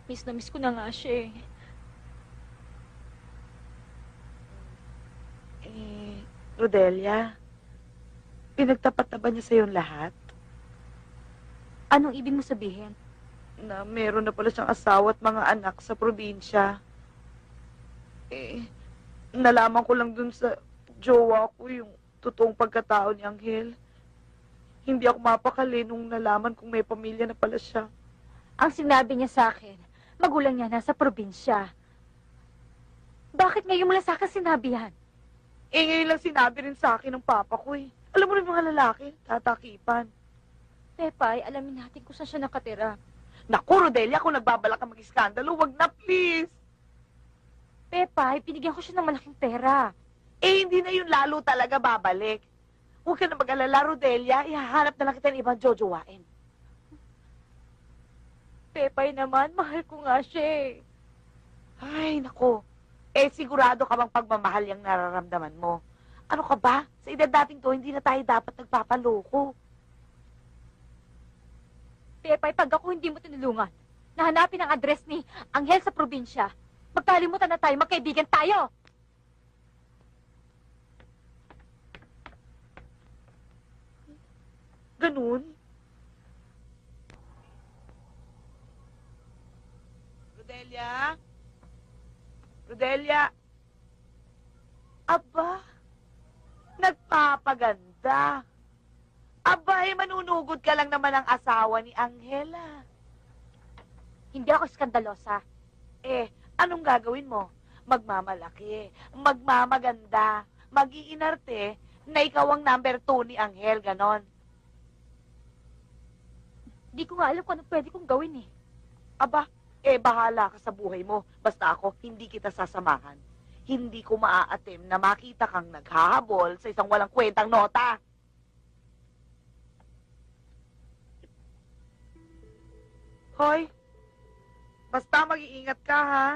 Miss na miss ko na nga siya eh. Rodelia, pinagtapat na ba niya sa yung lahat? Anong ibig mo sabihin? Na meron na pala siyang asawa at mga anak sa probinsya. Nalaman ko lang dun sa jowa ko yung totoong pagkatao ni Angel. Hindi ako mapakali nung nalaman kung may pamilya na pala siya. Ang sinabi niya sa akin, magulang niya nasa probinsya. Bakit ngayon mo lang sa akin sinabi yan? Ngayon lang sinabi rin sa akin ng papa ko eh. Alam mo rin mga lalaki, tatakipan. Pepay, alamin natin kung saan siya nakatira. Naku, Rodelia, kung nagbabalak ka mag-iskandalo, wag na please. Pepay, binigyan ko siya ng malaking pera. Hindi na yun lalo talaga babalik. Huwag ka na mag-alala, Rodelia. Ihahanap na lang kita ng ibang jojowain. Pepay naman, mahal ko nga siya eh. Ay, nako. Sigurado ka bang pagmamahal yung nararamdaman mo? Ano ka ba? Sa edad dating to, hindi na tayo dapat nagpapaloko. Pepay, pag ako hindi mo tinulungan, nahanapin ang address ni Angel sa probinsya, magkalimutan na tayo, magkaibigan tayo! Ganun? Rodelia? Rodelia? Aba, nagpapaganda. Aba, manunugod ka lang naman ang asawa ni Angela. Hindi ako skandalosa. Anong gagawin mo? magmamalaki, magmamaganda, mag-iinarte na ikaw ang number 2 ni Angel, ganon. Di ko nga alam kung ano pwede kong gawin eh. Aba, bahala ka sa buhay mo. Basta ako, hindi kita sasamahan. Hindi ko maa-attempt na makita kang naghahabol sa isang walang kwentang nota. Hoy, basta mag-iingat ka, ha?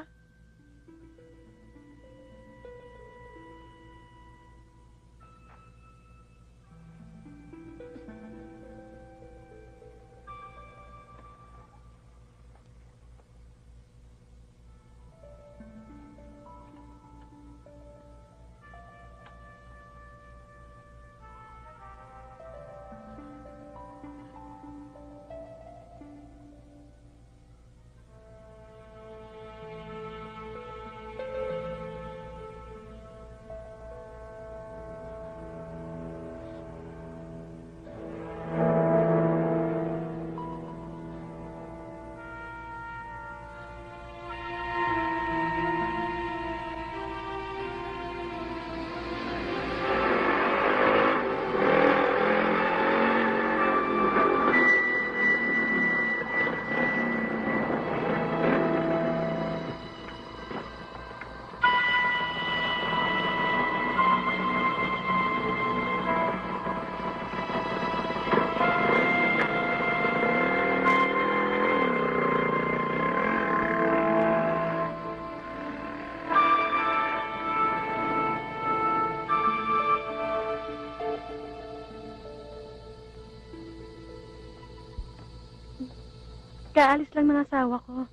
Kaalis lang ng asawa ko.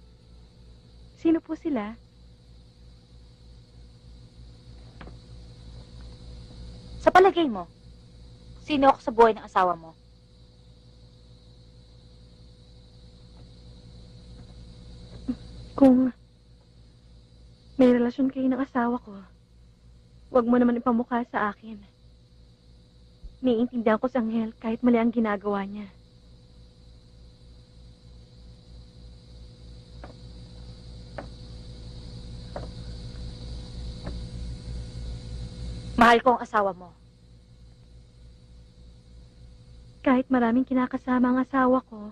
Sino po sila? Sa palagay mo, sino ako sa buhay ng asawa mo? Kung may relasyon kayo ng asawa ko, huwag mo naman ipamukha sa akin. Niintindihan ko si Angel kahit mali ang ginagawa niya. Mahal ko ang asawa mo. Kahit maraming kinakasama ang asawa ko,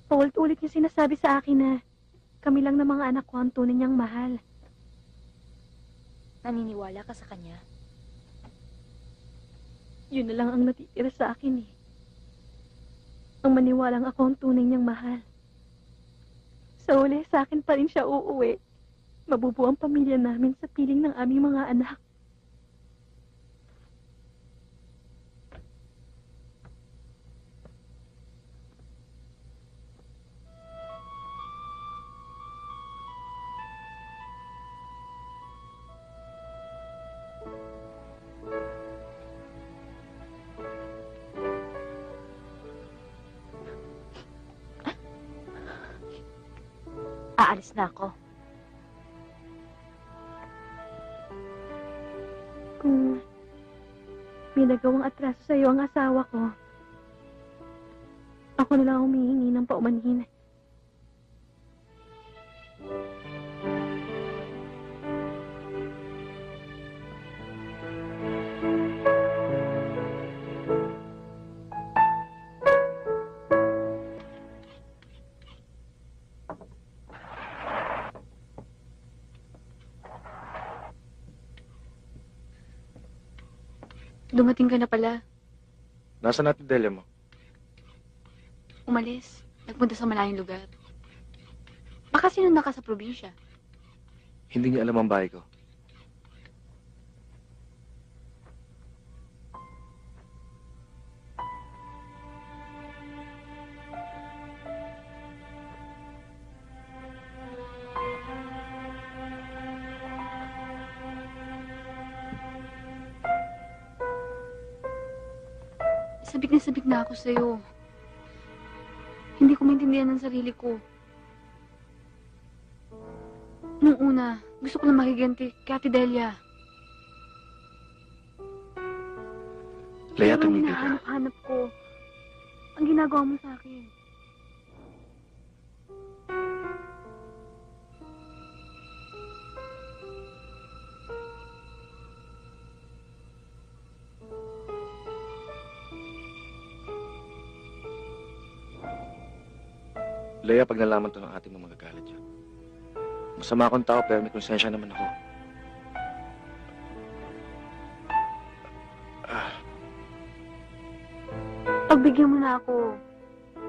paulit-ulit niya sinasabi sa akin na kami lang ng mga anak ko ang tunay niyang mahal. Naniniwala ka sa kanya? Yun na lang ang natitira sa akin eh. Ang maniwalang ako ang tunay niyang mahal. Sa uli, sa akin pa rin siya uuwi. Mabubuo ang pamilya namin sa piling ng aming mga anak. Aalis na ako. Kung may nagawang atraso sa iyo ang asawa ko, ako na lang ang humihingi ng paumanhin. Dumating ka na pala. Nasaan natin Delia mo? Umalis. Nagpunta sa malayong lugar. Baka sinundan ka sa probinsya. Hindi niya alam ang bahay ko. Sabik na ako sa'yo. Hindi ko maintindihan ang sarili ko. Nung una, gusto ko lang makiganti kay Ate Delia. Leia, Pero tumigil ka. hinahanap ko ang ginagawa mo sa akin. Leia, pag nalaman to ng ating mga magagalit yan. Masama akong tao pero may konsensya naman ako. Pagbigyan mo na ako.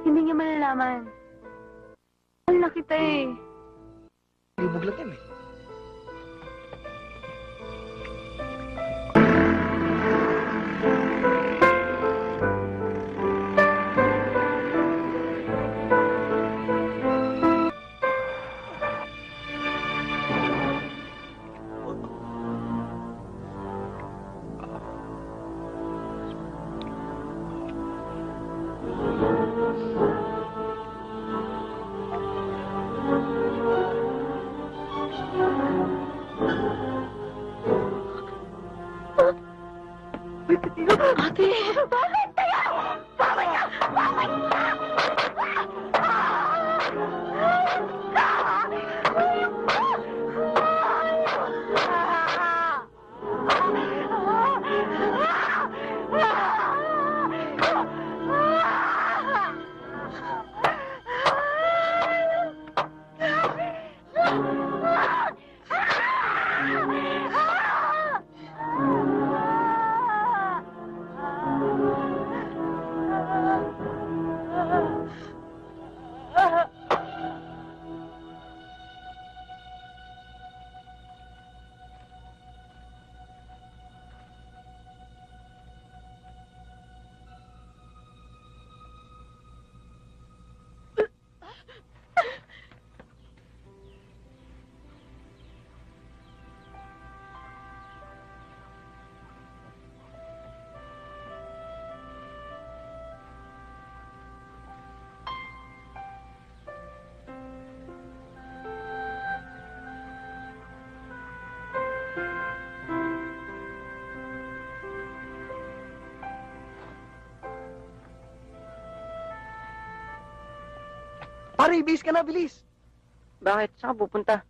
Hindi niya malalaman. Mahal na kita eh. Libog lang yan eh. Ate! Bakit kaya? Bakit ka? Bakit ka? Pare, ibis ka na, bilis. Bakit? Saan ka pupunta?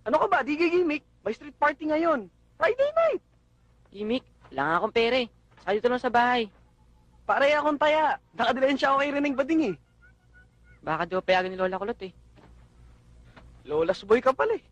Ano ka ba? Di gigimik. May street party ngayon. Friday night. Gimik, wala nga akong pere. Saka dito lang sa bahay. Pare, akong taya. Nakadilensya ako kay Reneng Bading eh. Baka di ko payagan ni Lola Kulot eh. Lolas boy ka pala eh.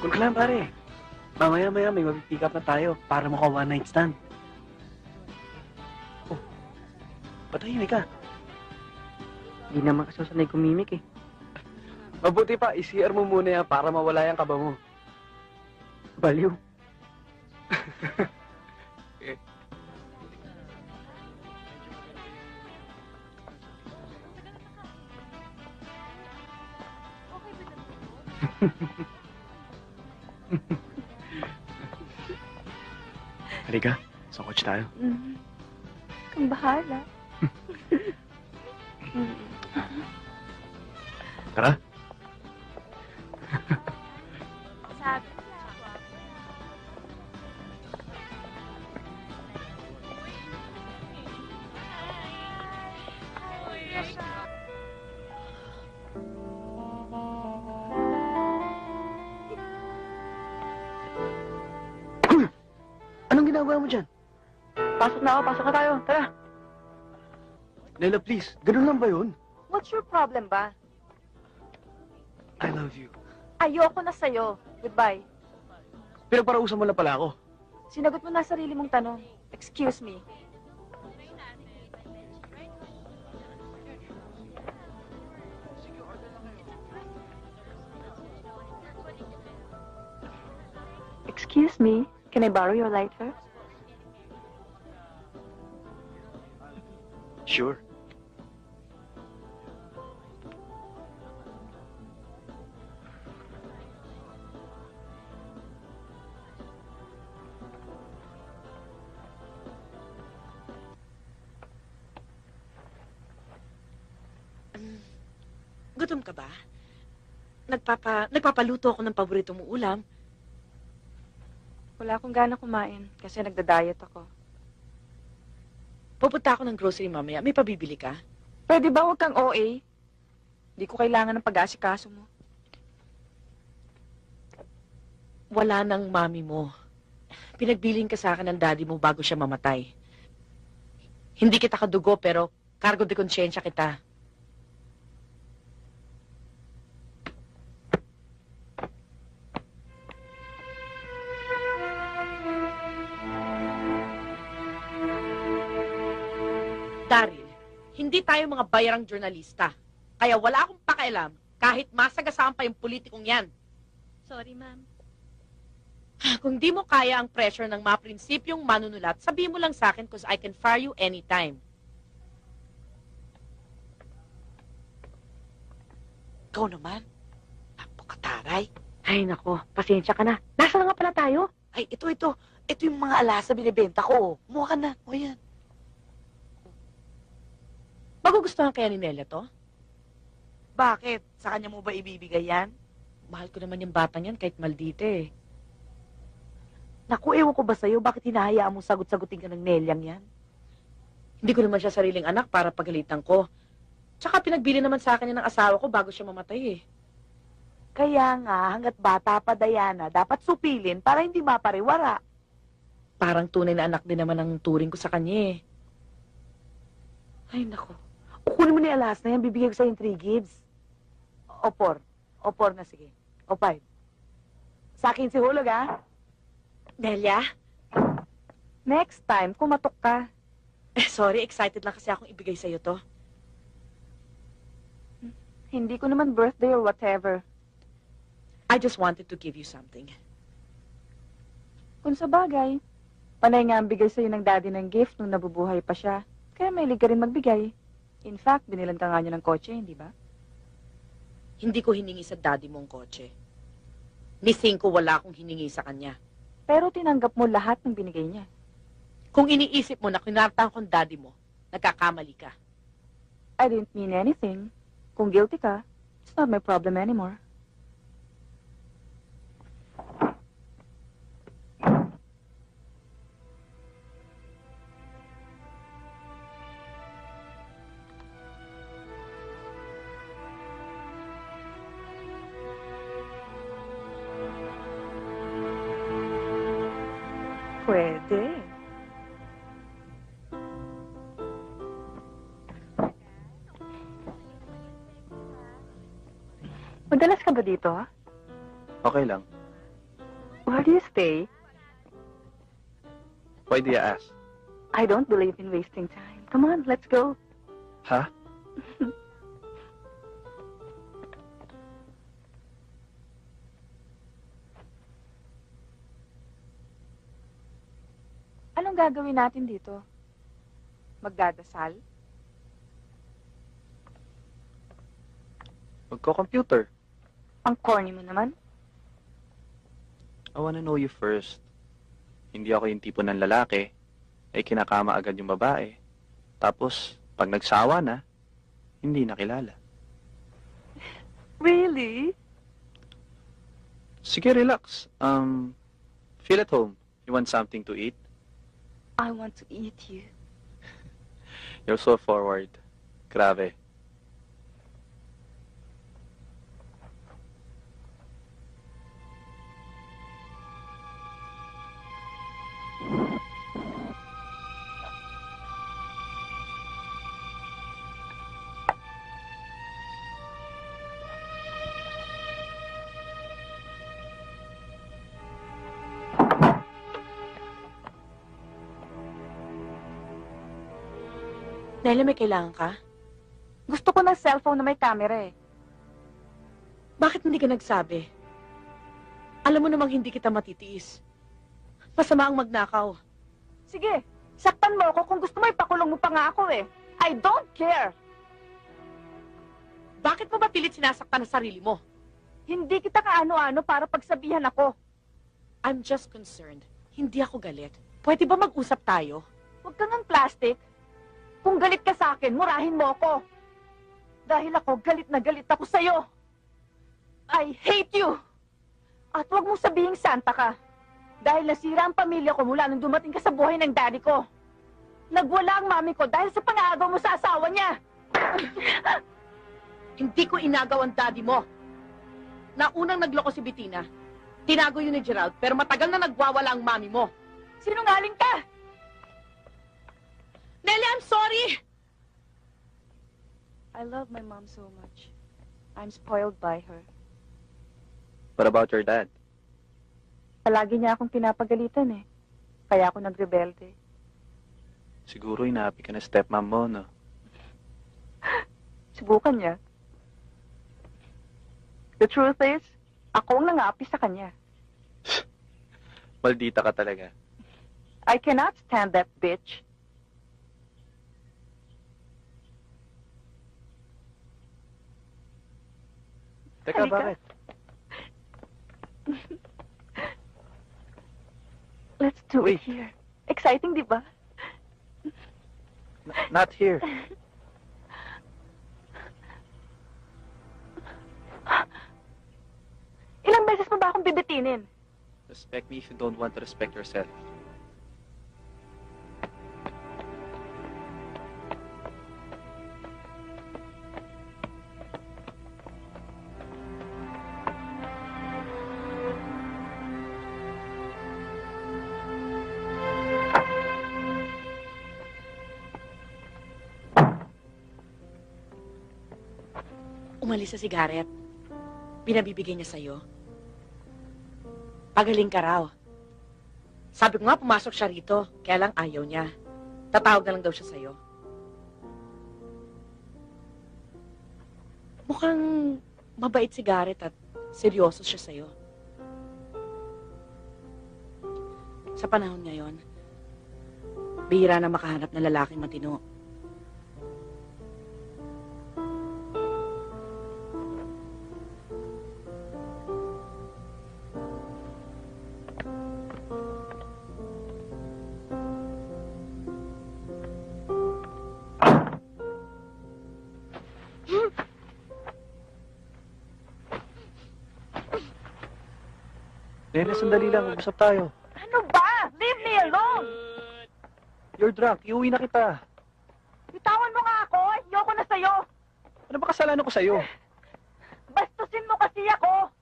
Cool ka lang, pare. Mamaya-maya may mapipick up na tayo para mukha one night stand. Oh, patahimik ka. Hindi naman kasi ako sanay kumimik eh. Mabuti pa, i-CR mo muna yan para mawala yung kaba mo. Baliw. Halika, sa coach tayo. Kang bahala. Tara. Anong ginagawa mo dyan? Pasok na ako, pasok na tayo. Tara. Lela, please. Ganun lang ba yun? What's your problem ba? I love you. Ayoko na sa'yo. Goodbye. Pinagparausan mo na pala ako. Sinagot mo na sarili mong tanong. Excuse me. Excuse me, can I borrow your lighter? Sure. Gutom ka ba? Nagpapaluto ako ng paborito mong ulam. Wala akong gana kumain kasi nagda-diet ako. Pupunta ako ng grocery mamaya. May pabibili ka? Pwede ba huwag kang OA? Hindi ko kailangan ng pag-asikaso mo. Wala nang mami mo. Pinagbiling ka sa akin ng daddy mo bago siya mamatay. Hindi kita kadugo pero cargo de konsyensya kita. Daryl, hindi tayo mga bayarang jurnalista. Kaya wala akong pakialam kahit masagasaan pa yung politikong yan. Sorry, ma'am. Kung di mo kaya ang pressure ng mga prinsipyong manunulat, sabihin mo lang sa akin because I can fire you anytime. Ikaw naman, napakataray. Ay, nako. Pasensya ka na. Nasaan na nga pala tayo? Ay, ito. Ito yung mga alasa binibenta ko. Kumuha ka na. O yan. Magugustuhan kaya ni Nelia to? Bakit? Sa kanya mo ba ibibigay yan? Mahal ko naman yung batang yan kahit maldite eh. Naku, ewan ko ba sa'yo, bakit hinahayaan mo sagot-sagutin ka ng Nelyang yan? Hindi ko naman siya sariling anak para pagalitan ko. Tsaka pinagbili naman sa akin ng asawa ko bago siya mamatay eh. Kaya nga, hanggat bata pa Diana, dapat supilin para hindi mapariwara. Parang tunay na anak din naman ang turing ko sa kanya eh. Ay, naku. Kukunin mo ni Alas na yan, bibigay ko sa'yo yung 3 gives. O 4. O 4 na sige. O 5. Sa akin si Hulog, ha? Nelia? Next time, kumatok ka. Sorry, excited lang kasi akong ibigay sa'yo to. Hindi ko naman birthday or whatever. I just wanted to give you something. Kung sa bagay, panay nga ang bigay sa'yo ng daddy ng gift nung nabubuhay pa siya. Kaya may ka rin magbigay. In fact, binilan ka nga niya ng kotse, hindi ba? Hindi ko hiningi sa daddy mong kotse. Ni Cinco wala akong hiningi sa kanya. Pero tinanggap mo lahat ng binigay niya. Kung iniisip mo na kinartahan kong daddy mo, nagkakamali ka. I didn't mean anything. Kung guilty ka, it's not my problem anymore. Pwede. Madalas ka ba dito? Okay lang. Where do you stay? Why do you ask? I don't believe in wasting time. Come on, let's go. Ha? Anong gagawin natin dito? Magdadasal? Magko-computer. Ang corny mo naman. I wanna know you first. Hindi ako yung tipo ng lalaki, ay kinakama agad yung babae. Tapos, pag nagsawa na, hindi nakilala. Really? Sige, relax. Feel at home. You want something to eat? I want to eat you. You're so forward. Grabe. Nelia, may kailangan ka? Gusto ko ng cellphone na may camera eh. Bakit hindi ka nagsabi? Alam mo namang hindi kita matitiis. Masama ang magnakaw. Sige, saktan mo ako kung gusto mo ipakulong mo pa nga ako eh. I don't care. Bakit mo ba pilit sinasaktan ang sarili mo? Hindi kita kaano-ano para pagsabihan ako. I'm just concerned. Hindi ako galit. Pwede ba mag-usap tayo? Huwag kang ang plastic. Kung galit ka sa akin, murahin mo ako. Dahil ako, galit na galit ako sa'yo. I hate you! At huwag mong sabihing santa ka. Dahil nasira ang pamilya ko mula nung dumating ka sa buhay ng daddy ko. Nagwala ang mami ko dahil sa pang-aagaw mo sa asawa niya. Hindi ko inagaw ang daddy mo. Naunang nagloko si Bettina. Tinago yun ni Gerald, pero matagal na nagwawala ang mami mo. Sinungaling ka! Nelly, I'm sorry! I love my mom so much. I'm spoiled by her. What about your dad? Palagi niya akong pinapagalitan eh. Kaya ako nagrebelde. Siguro inaapi ka na stepmom mo, no? Subukan niya. The truth is, ako ang nangapi sa kanya. Maldita ka talaga. I cannot stand that bitch. Teka, Halika. bakit? Let's do Wait. it here. Exciting, di ba? Not here. Ilang beses mo ba akong bibitinin? Respect me if you don't want to respect yourself. Umalis sa sigaret. Pinabibigay niya sa'yo. Pagaling ka raw. Sabi ko nga, pumasok siya rito. Kaya lang ayaw niya. Tatawag na lang daw siya sa'yo. Mukhang mabait si Garrett at seryoso siya sa'yo. Sa panahon ngayon, bihira na makahanap ng lalaking matino. Nene, sandali lang. Mag-usap tayo. Ano ba? Leave me alone! You're drunk. Iuwi na kita. Bitawan mo nga ako! Ayoko na sa'yo! Ano ba kasalanan ko sa'yo? Bastusin mo kasi ako!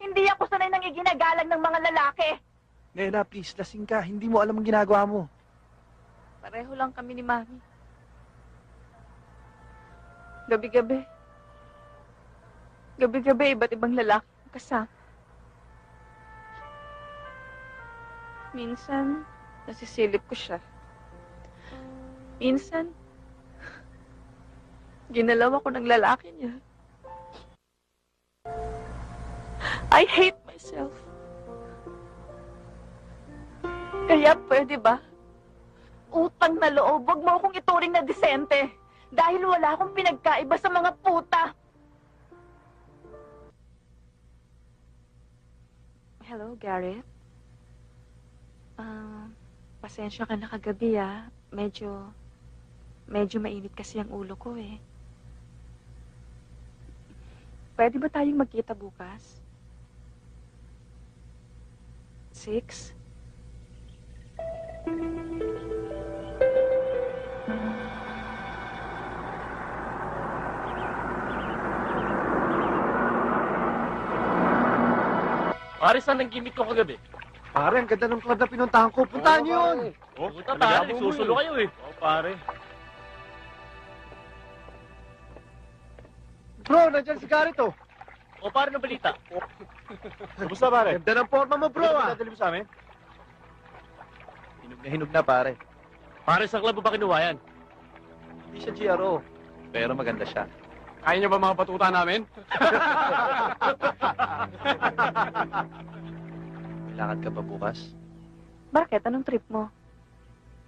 Hindi ako sanay nang iginagalang ng mga lalaki! Nena, please, lasing ka. Hindi mo alam ang ginagawa mo. Pareho lang kami ni Mami. Gabi-gabi. Gabi-gabi, iba't ibang lalaki ang kasama. Minsan, nasisilip ko siya. Minsan, ginalaw ako ng lalaki niya. I hate myself. Kaya pwede ba? Utang na loob, wag mo akong ituring na disente. Dahil wala akong pinagkaiba sa mga puta. Hello, Garrett. Pasensya ka na kagabi, ah. Medyo mainit kasi ang ulo ko, eh. Pwede ba tayong magkita bukas? 6? Pare, saan ang gimmick ko kagabi? Pare, ang ganda ng club na pinuntahan ko. Puntahan niyo yun! Puta, pare, susulo kayo eh. Oo, pare. Bro, nandiyan si Garrett oh. O, pare, ng balita. Kumusta, pare? Ganda ng forma mo, bro ah. Dadali mo sa amin? Hinog na pare. Pare, sa club mo ba kinuha yan? Hindi siya GRO. Pero maganda siya. Kaya niyo ba mga patuta namin? May lakad ka ba bukas? Bakit? Anong trip mo?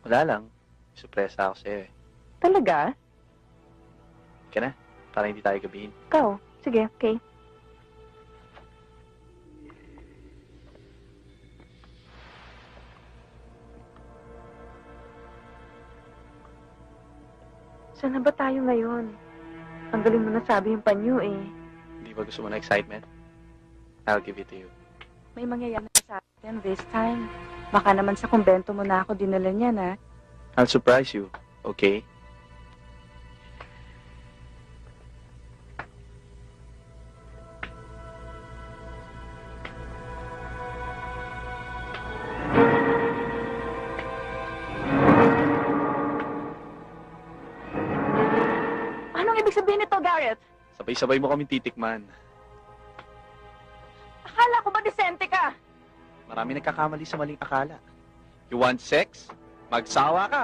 Wala lang. May surpresa ako sa'yo eh. Talaga? Ka na? Para hindi tayo gabihin. Ikaw? Sige, okay. Saan na ba tayo ngayon? Tanggalin mo na sabi yung panyo eh. Hindi ba gusto mo na excitement? I'll give it to you. May mangyayari na sa atin this time. Baka naman sa kumbento mo na ako dinala niyan, ha? I'll surprise you, okay? Anong ibig sabihin nito, Garrett? Sabay-sabay mo kami titikman. Akala ko ba disente ka? Marami nagkakamali sa maling akala. You want sex? Magsawa ka!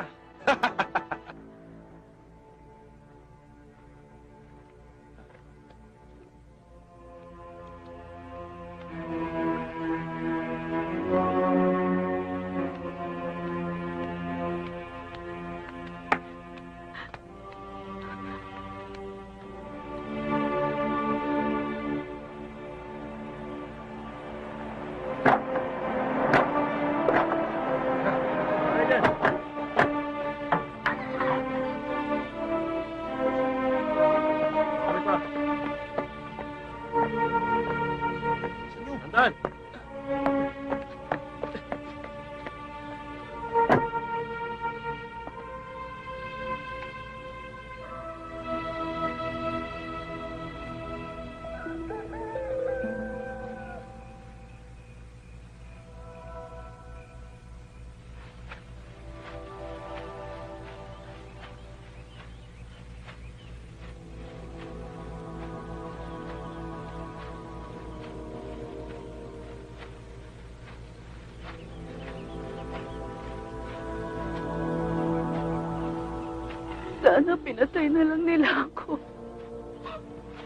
Andan! Sana pinatay na lang nila ako.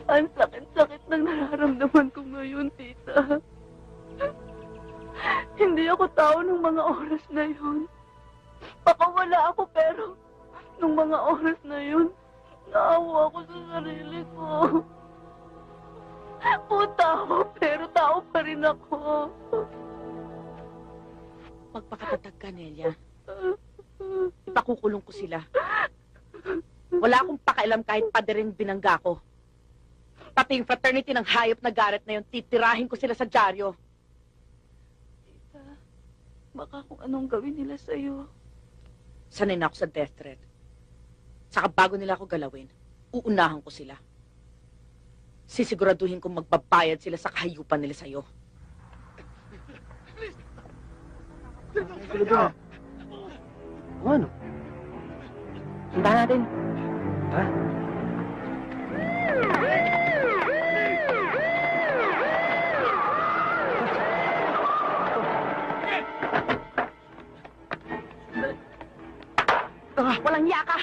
Ang sakit-sakit ng nararamdaman ko ngayon, tita. Hindi ako tao nung mga oras na yun. Baka wala ako pero nung mga oras na yun, naawa ako sa sarili ko. O tao, pero tao pa rin ako. Magpakatatag ka, Nelia. Ipakukulong ko sila. Wala akong pakialam kahit padereng binangga ko. Pati yung fraternity ng hayop na Garrett na yun, titirahin ko sila sa dyaryo. Tita, baka kung anong gawin nila sa'yo. Sanay na ako sa death threat. Saka bago nila ako galawin, uunahan ko sila. Sisiguraduhin kong magbabayad sila sa kahayupan nila sa'yo. Ano? Sundahan natin. Ha? Walang hiya ka!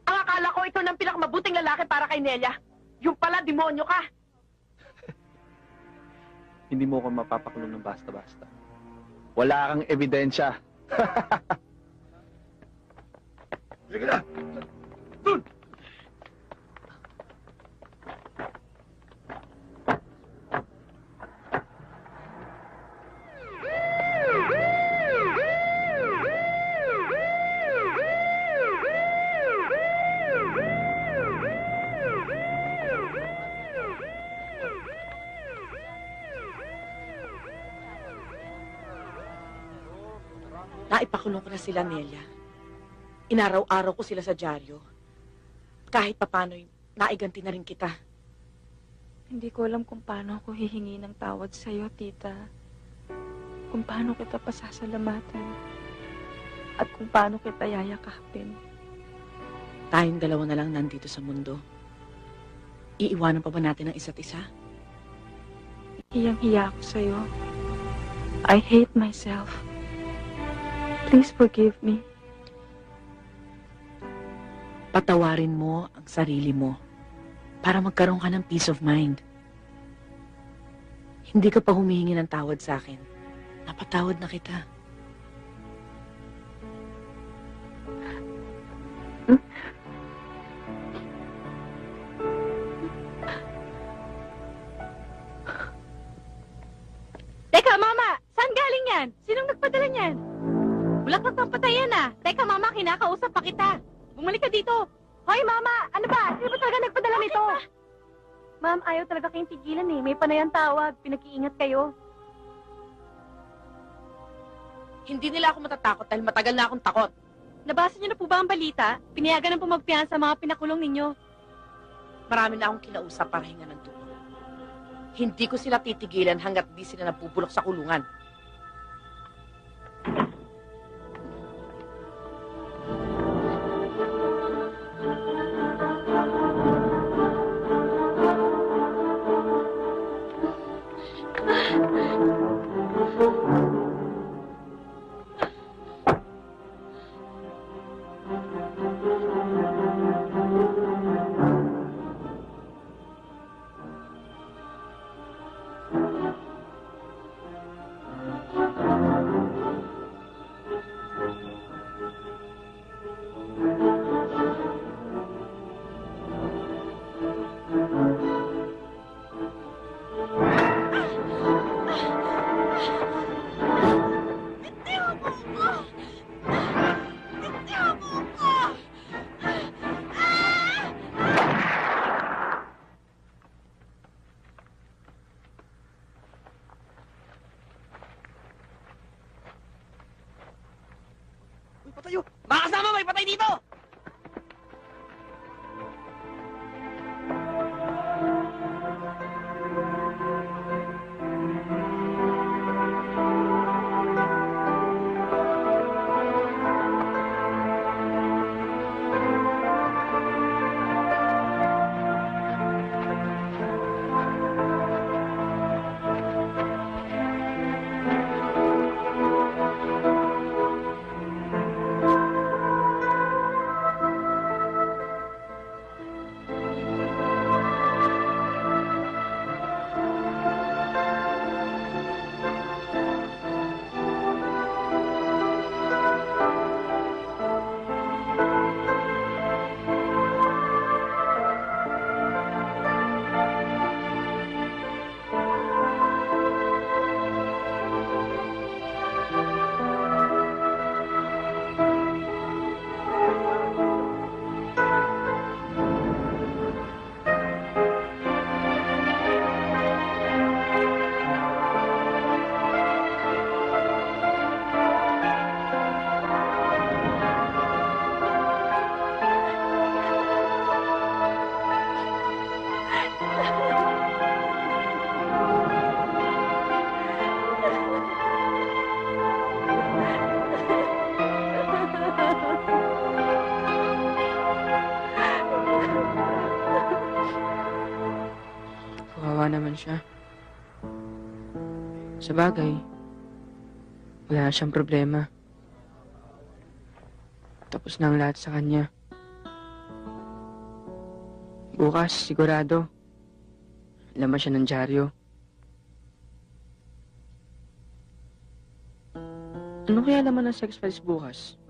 Ang akala ko ito ng pinakamabuting lalaki para kay Nelia. Yung pala, demonyo ka! Hindi mo ko mapapakulong ng basta-basta. Wala kang ebidensya. Sige na! Dun! Naipakulong ko na sila, Nelia. Inaraw-araw ko sila sa dyaryo. Kahit papano'y naiganti na rin kita. Hindi ko alam kung paano ako hihingi ng tawad sa'yo, tita. Kung paano kita pasasalamatan. At kung paano kita yayakapin. Tayong dalawa na lang nandito sa mundo. Iiwanan pa ba natin ang isa't isa? Hiyang-hiya ako sa'yo. I hate myself. Please forgive me. Patawarin mo ang sarili mo para magkaroon ka ng peace of mind. Hindi ka pa humihingi ng tawad sa akin. Napatawad na kita. Teka, Mama! Saan galing yan? Sinong nagpadala niyan? Bulaklak ng patayan ah. Teka, Mama, kinakausap pa kita. Bumalik ka dito. Hoy, Mama! Ano ba? Sino ba talaga nagpadala nito? Ma'am, ayaw talaga kayong tigilan eh. May panayang tawag. Pinag-iingat kayo. Hindi nila ako matatakot dahil matagal na akong takot. Nabasa niyo na po ba ang balita? Pinayagan ng pumagpiyansa sa mga pinakulong ninyo. Marami na akong kinausap para hinga ng tulong. Hindi ko sila titigilan hanggat di sila nabubulok sa kulungan. Uy, patayo! Mga kasama, may patay dito! Kawawa naman siya. Sa bagay, wala na siyang problema. Tapos na ang lahat sa kanya. Bukas, sigurado, laman siya ng dyaryo. Ano kaya laman ng sex files bukas?